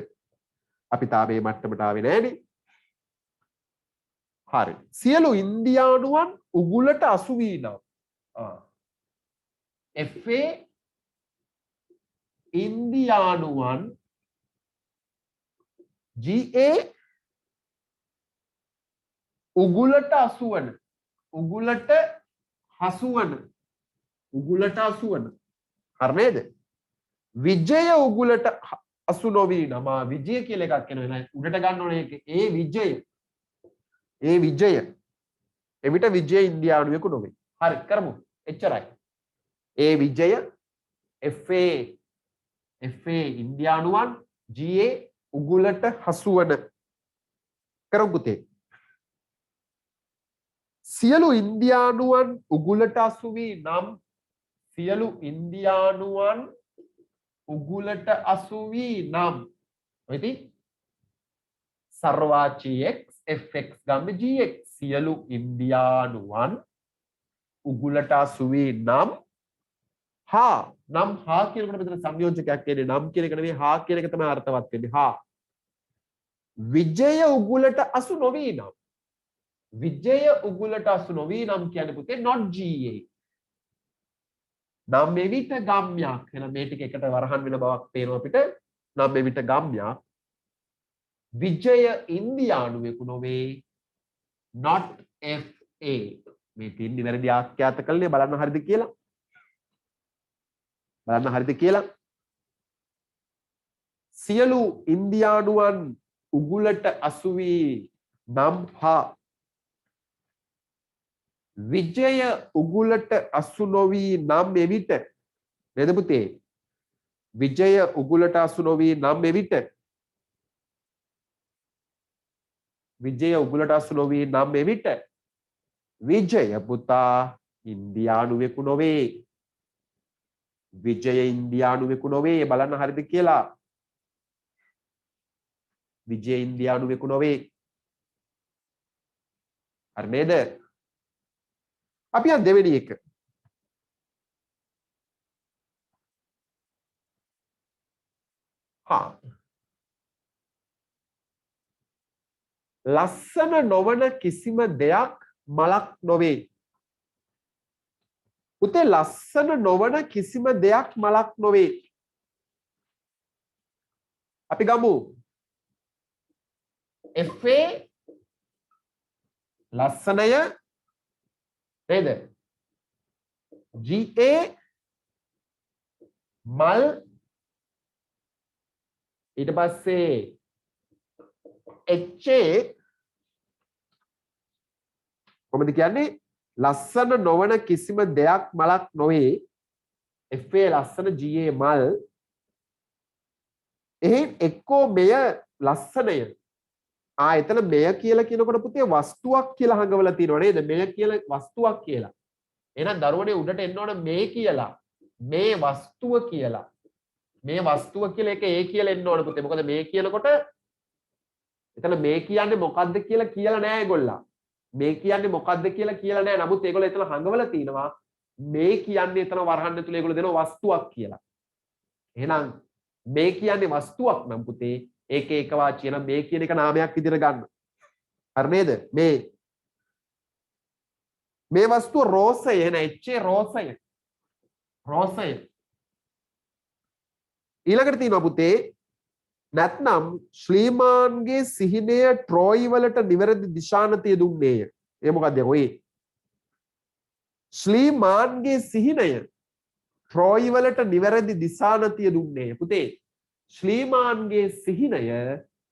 අපි තාම මේ මට්ටමට ආවේ නෑනේ. හරි. සියලු ඉන්දියානුවන් උගුලට අසු වී නම් FA ඉන්දියානුවන් GA උගුලට අසුවන උගුලට හසුවන හරි නේද? විජය උගුලට අසු නොවී නම විජය කියලා එකක් එනවා නේද? උඩට ගන්න ඕනේ ඒක. ඒ විජය එවිට විජය ඉන්දියානුවෙකු නොවේ. හරි කරමු. එච්චරයි. ඒ විජය FA ඉන්දියානුවන් GA උගුලට හසුවන කරමු පුතේ. සියලු ඉන්දියානුවන් උගුලට අසු වී නම් සියලු ඉන්දියානුවන් උගුලට අසු වී නම් ඔයති සර්වාචී x fx ගන්න gx සියලු ඉන්දියානුවන් උගුලට අසු වී නම් හා කියනකොට මෙතන සංයෝජකයක් එන්නේ නම් කියන එක නෙවෙයි හා කියන එක තමයි අර්ථවත් වෙන්නේ. හා විජය උගුලට අසු නොවී නම් විජය උගුලට අසු නොවී නම් කියන්නේ පුතේ not GA. නම් මෙවිට ගම්යක්. එහෙනම් මේ ටික එකට වරහන් වෙන බවක් පේනවා අපිට. නම් මෙවිට ගම්යක්. විජය ඉන්දියානුවෙකු නොවේ not FA. මේ තින්නේ වැරදි ආඛ්‍යාතකලනේ බලන්න හරිද කියලා. සියලු ඉන්දියානුවන් උගුලට අසු වී නම් හා විජය උගුලට අසු නොවී නම් එවිට නේද පුතේ? විජය උගුලට අසු නොවී නම් එවිට විජය පුතා ඉන්දියානුවෙකු නොවේ. විජය ඉන්දියානුවෙකු නොවේ. බලන්න හරිද කියලා. විජය ඉන්දියානුවෙකු නොවේ. හරි නේද? අපි යන් දෙවෙනි එක. ලස්සන නොවන කිසිම දෙයක් මලක් නොවේ. පුතේ ලස්සන නොවන කිසිම දෙයක් මලක් නොවේ. අපි ගමු FA ලස්සනය නේද? GA මල් ඊට පස්සේ HA කොහොමද කියන්නේ? ලස්සන නොවන කිසිම දෙයක් මලක් නොවේ. FA ලස්සන GA මල්. එහෙන් එක්කෝ මෙය ලස්සනය. එතන මෙය කියලා කියනකොට පුතේ වස්තුවක් කියලා හංගවලා තියෙනවා නේද? මෙය කියලා වස්තුවක් කියලා. එහෙනම් දරුවනේ උඩට එන්න ඕන මේ කියලා. මේ වස්තුව කියලා. මේ වස්තුව කියලා එක ඒ කියලා එන්න ඕන පුතේ. මොකද මේ කියනකොට එතන මේ කියන්නේ මොකද්ද කියලා නෑ ඒගොල්ලෝ. මේ කියන්නේ මොකද්ද කියලා නෑ. නමුත් ඒගොල්ලෝ එතන හංගවලා තිනවා මේ කියන්නේ එතන වරහන් ඇතුලේ ඒගොල්ලෝ දෙන වස්තුවක් කියලා. එහෙනම් මේ කියන්නේ වස්තුවක් නම් පුතේ ඒක ඒක වාචිය නම් මේ කියන එක නාමයක් විදිහට ගන්න. හරි නේද? මේ වස්තුව රෝසය. එහෙනම් HA රෝසය. ඊළඟට තියෙනවා පුතේ නැත්නම් ශ්‍රීමාන්ගේ සිහිනය ට්‍රෝයි වලට නිවැරදි දිශානතිය දුන්නේය. ඒ මොකක්ද ඔය? ශ්‍රීමාන්ගේ සිහිනය ට්‍රෝයි වලට නිවැරදි දිශානතිය දුන්නේය. පුතේ ශ්‍රීමාන්ගේ සිහිනය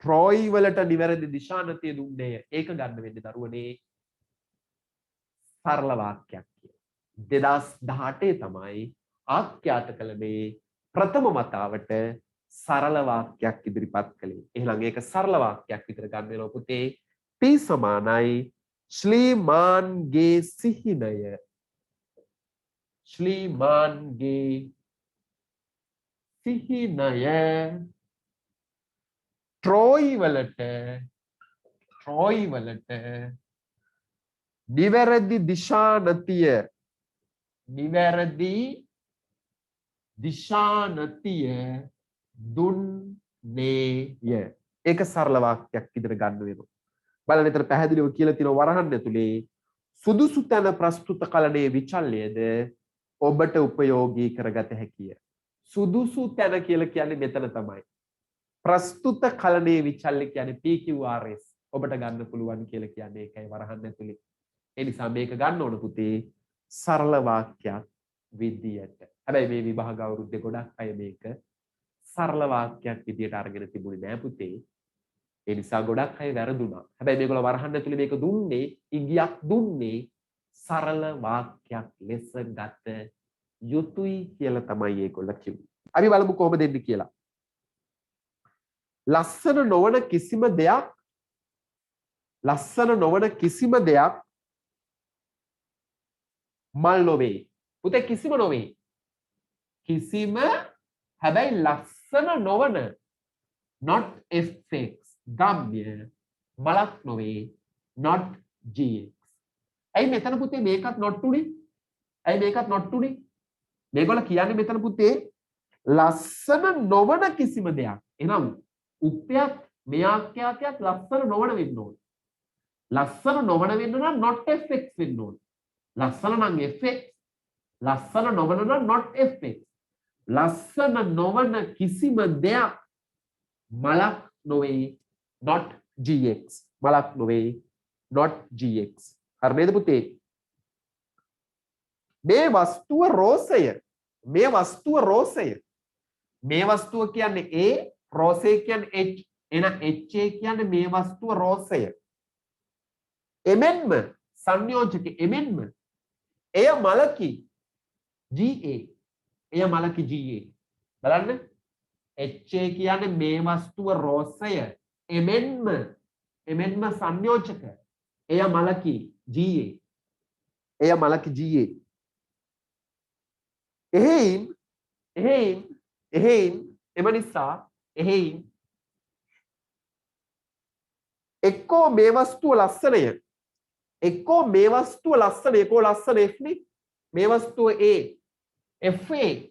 ට්‍රෝයි වලට නිවැරදි දිශානතිය දුන්නේය. ඒක ගන්න වෙන්නේ දරුවනේ සරල වාක්‍යයක් කියලා. 2018 තමයි ආඛ්‍යාත කළ මේ ප්‍රථම වතාවට සරල වාක්‍යයක් ඉදිරිපත් කළේ. එහෙනම් ඒක සරල වාක්‍යයක් විතර ගන්න වෙනවා පුතේ. P සමානයි ශ්‍රීමාන්ගේ සිහිනය. ශ්‍රීමාන්ගේ සිහිනය ට්‍රෝයි වලට නිවැරදි දිශානතිය දුන්නේය. ඒක සරල වාක්‍යයක් විදිහට ගන්න වෙනවා. බලන්න එතන පැහැදිලිව කියලා තියෙනවා වරහන් ඇතුලේ සුදුසු තැන ප්‍රස්තුත කලණයේ විචල්‍යද ඔබට උපයෝගී කරගත හැකිය. සුදුසු තැන කියලා කියන්නේ මෙතන තමයි. ප්‍රස්තුත කලණයේ විචල්‍ය කියන්නේ PQRS ඔබට ගන්න පුළුවන් කියලා කියන්නේ ඒකයි වරහන් ඇතුලේ. ඒ නිසා මේක ගන්න ඕන පුතේ සරල වාක්‍යයක් විදියට. හැබැයි මේ විභාග අවුරුද්දේ ගොඩක් අය මේක සරල වාක්‍යයක් විදියට අරගෙන තිබුණේ නෑ පුතේ. ඒ නිසා ගොඩක් අය වැරදුනා. හැබැයි මේගොල්ලෝ වරහන් ඇතුලේ මේක දුන්නේ ඉඟියක් දුන්නේ සරල වාක්‍යයක් ලෙස ගත යුතුයි කියලා තමයි ඒගොල්ලෝ කිව්වේ. අපි බලමු කොහොමද දෙන්නේ කියලා. ලස්සන නොවන කිසිම දෙයක් මල් නොවේ. පුතේ කිසිම නොවේ. කිසිම හැබැයි ලස්සන නොවන not fx ගම්ය මලක් නොවේ not gx. ඇයි මෙතන පුතේ මේකත් not උනේ? ඇයි මේකත් not උනේ? මේගොල්ලෝ කියන්නේ මෙතන පුතේ ලස්සන නොවන කිසිම දෙයක්. එහෙනම් උප්පයත් මේ ආඛ්‍යාතයත් ලස්සන නොවන වෙන්න ඕන. ලස්සන නොවන වෙන්න නම් not fx වෙන්න ඕන. ලස්සන නම් fx, ලස්සන නොවන නම් not fx. ලස්සන නොවන කිසිම දෙයක් මලක් නොවේ not gx. මලක් නොවේ not gx. හරි නේද පුතේ? මේ වස්තුව රෝසය. මේ වස්තුව කියන්නේ A, රෝසය කියන්නේ H. එහෙනම් HA කියන්නේ මේ වස්තුව රෝසය. එමෙන්ම සංයෝජක එමෙන්ම එය මලකි GA. එය මලකි GA. බලන්න HA කියන්නේ මේ වස්තුව රෝසය. එමෙන්ම සංයෝජක එය මලකි GA. එය මලකි GA. එහෙයින් එම නිසා එක්කෝ මේ වස්තුව ලස්සනය. එක්කෝ ලස්සන F නේ. මේ වස්තුව A FA.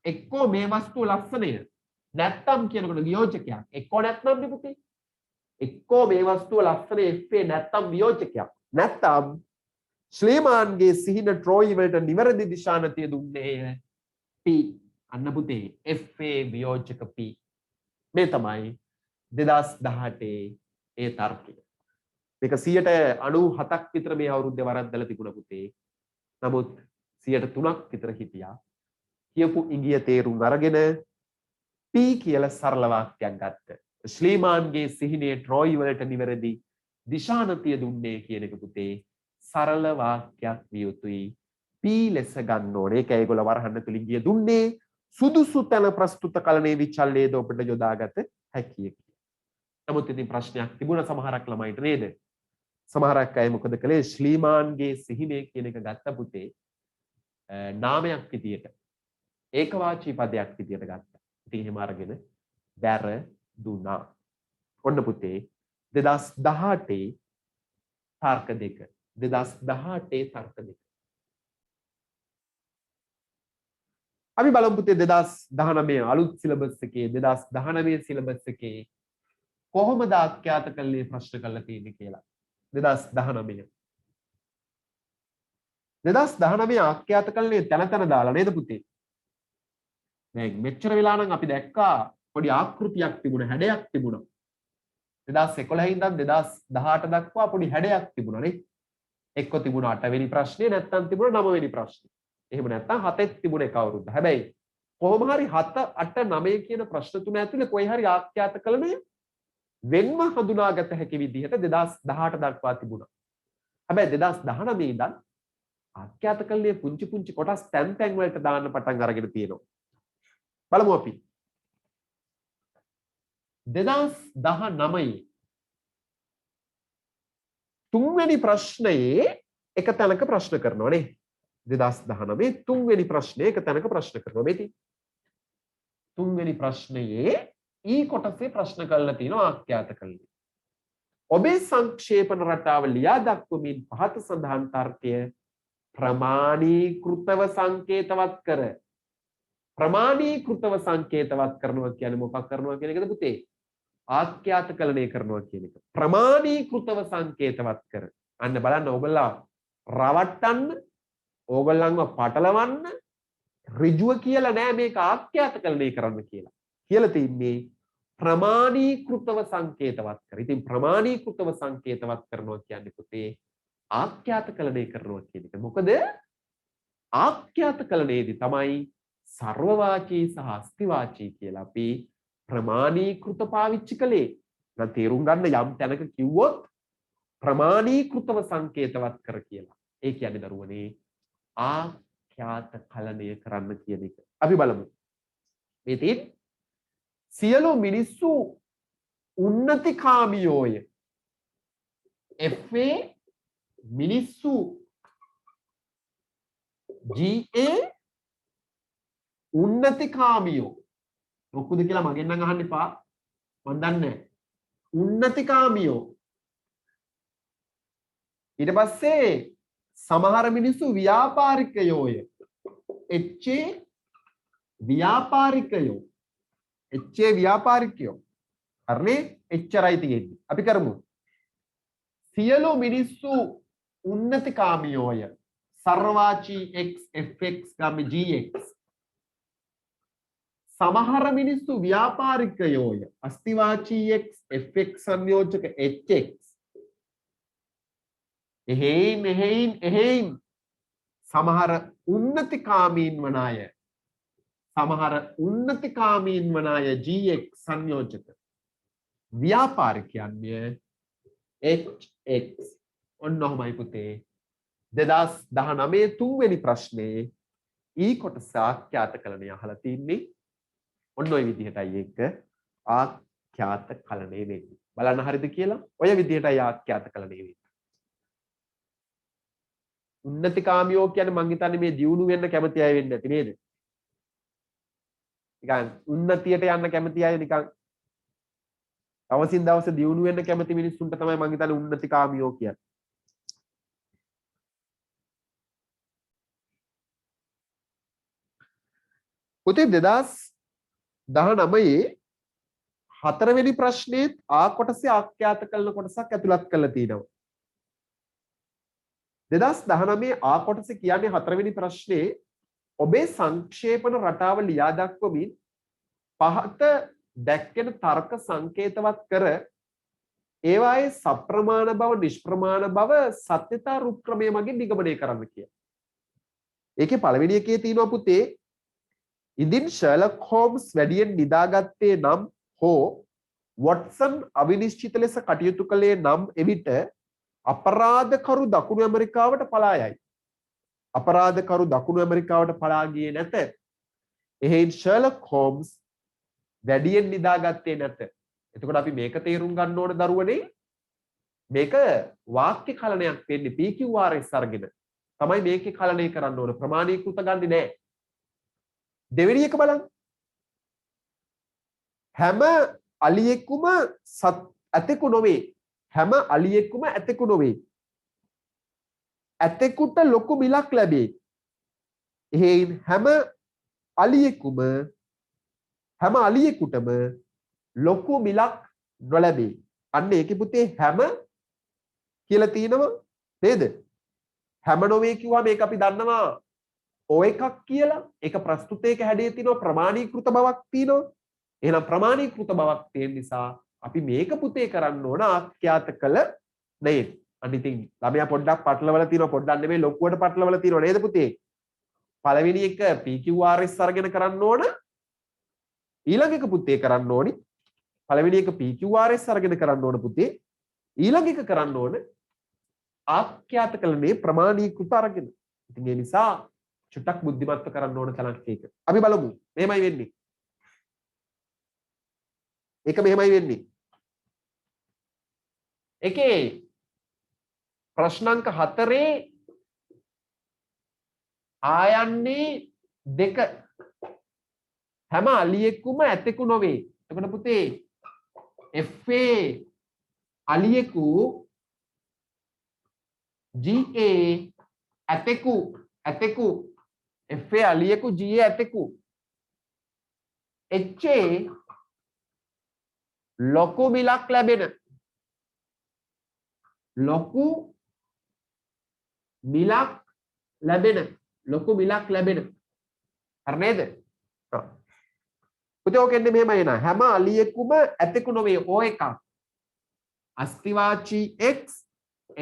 එක්කෝ මේ වස්තුව ලස්සනය. නැත්තම් කියනකොට වියෝජකයක්. එක්කෝ නැත්නම් නේ පුතේ. එක්කෝ මේ වස්තුව ලස්සන FA නැත්තම් වියෝජකයක්. නැත්තම් ශ්‍රීමාන්ගේ සිහින ට්‍රෝයි වලට නිවැරදි දිශානතිය දුන්නේය P. අන්න පුතේ FA වියෝජක P. මේ තමයි 2018 ඒ තර්කය. මේක 97ක් විතර මේ අවුරුද්දේ වරද්දලා තිබුණා පුතේ. නමුත් 3ක් විතර හිටියා. කියපු ඉංගිය තේරුම් අරගෙන P කියලා සරල වාක්‍යයක් ගත්ත. ශ්‍රීමාන්ගේ සිහිනේ ට්‍රෝයි වලට නිවැරදි දිශානතිය දුන්නේ කියන එක පුතේ සරල වාක්‍යයක් විය යුතුයි. P ලෙස ගන්න ඕනේ. ඒක ඒගොල්ලෝ වරහන්න තුලින් ගිය දුන්නේ සුදුසු තැන ප්‍රස්තුත කලනේ විචල්‍යයේද ඔබට යොදාගත හැකියි. නමුත් ඉතින් ප්‍රශ්නයක් තිබුණා සමහරක් ළමයිට නේද? සමහරක් අය මොකද කළේ ශ්‍රීමාන්ගේ සිහිනේ කියන එක ගත්ත පුතේ නාමයක් විදියට ඒකවාචී පදයක් විදියට ගත්තා. ඉතින් එහෙම අරගෙන වැරදුනා. ඔන්න පුතේ 2018 තර්ක දෙක. 2018 තර්ක දෙක. අපි බලමු පුතේ 2019 අලුත් සිලබස් එකේ 2019 සිලබස් එකේ කොහොමද ආඛ්‍යාත කළේ ප්‍රශ්න කරලා තියෙන්නේ කියලා. 2019 ආඛ්‍යාත කළේ තැන තැන දාලා නේද පුතේ? දැන් මෙච්චර වෙලා නම් අපි දැක්කා පොඩි ආකෘතියක් තිබුණා, හැඩයක් තිබුණා. 2011 ඉඳන් 2018 දක්වා පොඩි හැඩයක් තිබුණා නේ. එක්ක තිබුණා 8 වෙනි ප්‍රශ්නේ, නැත්නම් තිබුණා 9 වෙනි ප්‍රශ්නේ. එහෙම නැත්නම් 7ක් තිබුණ එක අවුරුද්ද. හැබැයි කොහොම හරි 7, 8, 9 කියන ප්‍රශ්න තුන ඇතුලේ කොයි හරි ආඛ්‍යාතකලණය වෙන්ව හඳුනාගත හැකි විදිහට 2018 දක්වා තිබුණා. හැබැයි 2019 ඉඳන් ආඛ්‍යාතකලණයේ පුංචි පුංචි කොටස් තැන් තැන් වලට දාන්න පටන් අරගෙන තියෙනවා. බලමු අපි. 2019 තුන්වෙනි ප්‍රශ්නයේ එක තැනක ප්‍රශ්න කරනවා නේ. 2019 තුන්වෙනි ප්‍රශ්නයේ එක තැනක ප්‍රශ්න කරනවා. මේටි තුන්වෙනි ප්‍රශ්නයේ ඊ කොටසේ ප්‍රශ්න කරලා තියෙනවා ආඛ්‍යාතකලණය. ඔබේ සංක්ෂේපන රටාව ලියා දක්වමින් පහත සඳහන් තර්කය ප්‍රමාණීකෘතව සංකේතවත් කර. ප්‍රමාණීකෘතව සංකේතවත් කරනවා කියන්නේ මොකක් කරනවා කියන එකද පුතේ? ආඛ්‍යාතකලණය කරනවා කියන එක. ප්‍රමාණීකෘතව සංකේතවත් කර. අන්න බලන්න ඔයගොල්ලෝ රවට්ටන්න, ඕගොල්ලන්ව පටලවන්න ඍජුව කියලා නෑ මේක ආඛ්‍යාතකලණය කරන්න කියලා. කියලා තින්නේ ප්‍රමාණීකෘතව සංකේතවත් කර. ඉතින් ප්‍රමාණීකෘතව සංකේතවත් කරනවා කියන්නේ පුතේ ආඛ්‍යාතකලණය කරනවා කියන එක. මොකද ආඛ්‍යාතකලණයේදී තමයි සර්වවාචී සහ අස්තිවාචී කියලා අපි ප්‍රමාණීකෘත පාවිච්චි කළේ. දැන් තේරුම් ගන්න යම් තැනක කිව්වොත් ප්‍රමාණීකෘතව සංකේතවත් කර කියලා. ඒ කියන්නේ දරුවනේ ආඛ්‍යාතකලණය කරන්න කියන එක. අපි බලමු. මේ තියෙන්නේ සියලු මිනිස්සු උන්නතිකාමියෝය. FA මිනිස්සු GA උන්නතිකාමියෝ. මොකද කියලා මගෙන් නම් අහන්න එපා. මන් දන්නේ නැහැ. උන්නතිකාමියෝ. ඊට පස්සේ සමහර මිනිස්සු ව්‍යාපාරිකයෝය. HA ව්‍යාපාරිකයෝ. HA ව්‍යාපාරිකයෝ. හරිනේ? එච්චරයි තියෙන්නේ. අපි කරමු. සියලු මිනිස්සු උන්නතිකාමියෝය. සර්වවාචී X FX ගාමි GX. සමහර මිනිස්සු ව්‍යාපාරිකයෝය. අස්තිවාචී X FX සංයෝජක HX. එහෙයින් සමහර උන්නතිකාමීන් වන අය. සමහර උන්නතිකාමීන් වන අය GX සංයෝජක. ව්‍යාපාරිකයන්ය HX. ඔන්න ඔහොමයි පුතේ 2019 තුන්වෙනි ප්‍රශ්නේ ඊ කොටස ආඛ්‍යාතකලණය අහලා තින්නේ. ඔන්න ඔය විදිහටයි ඒක ආඛ්‍යාතකලණය වෙන්නේ. බලන්න හරිද කියලා? ඔය විදිහටයි ආඛ්‍යාතකලණය වෙන්නේ. උන්නතිකාමියෝ කියන්නේ මං හිතන්නේ මේ දියුණු වෙන්න කැමති අය වෙන්නේ නැති නේද? නිකන් උන්නතියට යන්න කැමති අය නිකන් දවසින් දවස දියුණු වෙන්න කැමති මිනිස්සුන්ට තමයි මං හිතන්නේ උන්නතිකාමියෝ කියන්නේ. පුතේ 2019 හතරවෙනි ප්‍රශ්නේත් ආ කොටසේ ආඛ්‍යාතකලන කොටසක් ඇතුළත් කරලා තියෙනවා. 2019 ආ කොටසේ කියන්නේ හතරවෙනි ප්‍රශ්නේ ඔබේ සංක්ෂේපන රටාව ලියා දක්වමින් පහත දැක්කෙන තර්ක සංකේතවත් කර ඒවායේ සප්‍රමාණ බව නිෂ්ප්‍රමාණ බව සත්‍යතා රුක්‍රමයේ මගින් නිගමනය කරන්න කියලා. ඒකේ පළවෙනි එකේ තියෙනවා පුතේ ඉදින් ෂර්ලොක් හෝම්ස් වැඩියෙන් නිදාගත්තේ නම් හෝ වොට්සන් අවිනිශ්චිත ලෙස කටයුතු කළේ නම් එවිට අපරාධකරු දකුණු ඇමරිකාවට පලා යයි. අපරාධකරු දකුණු ඇමරිකාවට පලා ගියේ නැත. එහෙයින් ෂර්ලොක් හෝම්ස් වැඩියෙන් නිදාගත්තේ නැත. එතකොට අපි මේක තේරුම් ගන්න ඕන දරුවනේ මේක වාක්‍ය කලනයක් වෙන්නේ PQRS අරගෙන තමයි මේකේ කලනය කරන්න ඕන. ප්‍රමාණීකృత ගන්නේ නැහැ. දෙවෙනි එක බලන්න. හැම අලියෙකුම ඇතෙකු නොවේ. හැම අලියෙකුම ඇතෙකු නොවේ. ඇතෙකුට ලොකු මිලක් ලැබේ. එහෙයින් හැම අලියෙකුටම ලොකු මිලක් නොලැබේ. අන්න ඒකේ පුතේ හැම කියලා තියෙනවා නේද? හැම නොවේ කිව්වා මේක අපි දන්නවා O එකක් කියලා. ඒක ප්‍රස්තුතයක හැඩයේ තියෙනවා ප්‍රමාණීකృత බවක් තියෙනවා. එහෙනම් ප්‍රමාණීකృత බවක් තියෙන නිසා අපි මේක පුතේ කරන්න ඕන ආඛ්‍යාත කළ නේද? අනිතින් ළමයා පොඩ්ඩක් පටලවලා තියෙනවා පොඩ්ඩක් නෙමෙයි ලොකුවට පටලවලා තියෙනවා නේද පුතේ? පළවෙනි එක PQRS අරගෙන කරන්න ඕන. ඊළඟ එක පුතේ කරන්න ඕනි. පළවෙනි එක PQRS අරගෙන කරන්න ඕන පුතේ. ඊළඟ එක කරන්න ඕන ආඛ්‍යාත කළනේ ප්‍රමාණීකృత අරගෙන. ඉතින් ඒ නිසා චුට්ටක් බුද්ධිමත්ව කරන්න ඕන තැනක් ඒක. අපි බලමු. මෙහෙමයි වෙන්නේ. ඒක මෙහෙමයි වෙන්නේ. එකේ ප්‍රශ්නාංක 4 ආයන්නේ 2 හැම අලියෙකුම ඇතෙකු නොවේ. එතකොට පුතේ FA අලියෙකු GA ඇතෙකු FA අලියෙකු GA ඇතෙකු HA ලොකු මිලක් ලැබෙන ලොකු මිලක් ලැබෙන හරි නේද? පුතේ ඔක එන්නේ මෙහෙමයි එන හැම අලියෙකුම ඇතෙකු නොවේ O එකක් අස්තිවාචී x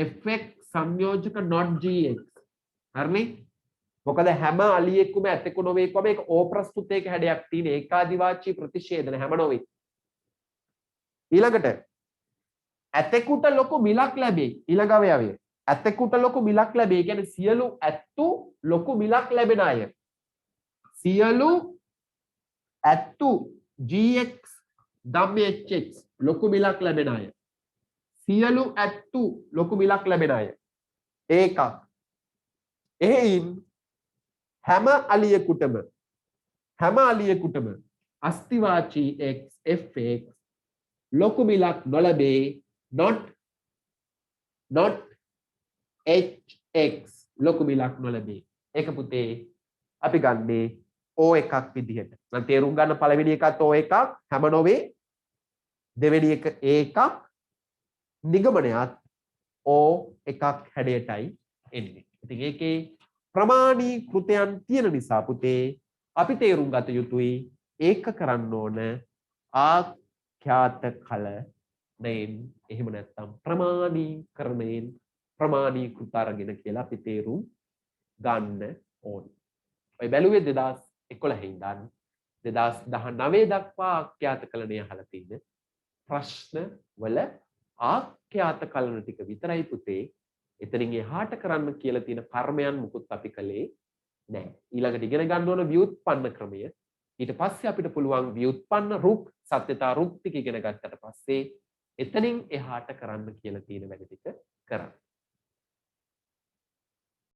fx සංයෝජක not gx හරිනේ? මොකද හැම අලියෙකුම ඇතෙකු නොවේ කොහොම ඒක O ප්‍රස්තුතයක හැඩයක් තියෙන ඒකාදිවාචී ප්‍රතිෂේධන හැම නොවේ. ඊළඟට ඇතෙකුට ලොකු මිලක් ලැබේ. ඊළඟ අවයවය ඇතෙකුට ලොකු මිලක් ලැබේ කියන්නේ සියලු ඇත්තු ලොකු මිලක් ලැබෙන අය. සියලු ඇත්තු gx hx ලොකු මිලක් ලැබෙන අය. සියලු ඇත්තු ලොකු මිලක් ලැබෙන අය. ඒකක්. එහෙයින් හැම අලියෙකුටම අස්තිවාචී x fx ලොකු මිලක් නොලැබේ not hx ලොකු මිලක් නොලැබේ. ඒක පුතේ අපි ගන්නේ O එකක් විදිහට. නම් තේරුම් ගන්න පළවෙනි එකත් O එකක් හැම නොවේ. දෙවෙනි එක එකක් නිගමනයත් O එකක් හැඩයටයි එන්නේ. ඉතින් ඒකේ ප්‍රමාණීකృతයන් තියෙන නිසා පුතේ අපි තේරුම් ගත යුතුයි ඒක කරන්න ඕන ආඛ්‍යාත කල නෙන් එහෙම නැත්නම් ප්‍රමාණීකරණයෙන් ප්‍රමාණීකృత අරගෙන කියලා අපි තේරුම් ගන්න ඕනේ. ඔය බැලුවේ 2011 ඉඳන් 2019 දක්වා ආඛ්‍යාත කලණය අහලා තියෙන ප්‍රශ්න වල ආඛ්‍යාත කලන ටික විතරයි පුතේ. එතනින් එහාට කරන්න කියලා තියෙන කර්මයන් මුකුත් අපි කළේ නැහැ. ඊළඟට ඉගෙන ගන්න ඕන ව්‍යුත්පන්න ක්‍රමය. ඊට පස්සේ අපිට පුළුවන් ව්‍යුත්පන්න රුක් සත්‍යතා රුක් ටික ඉගෙන ගත්තට පස්සේ එතනින් එහාට කරන්න කියලා තියෙන වැඩ ටික කරන්න.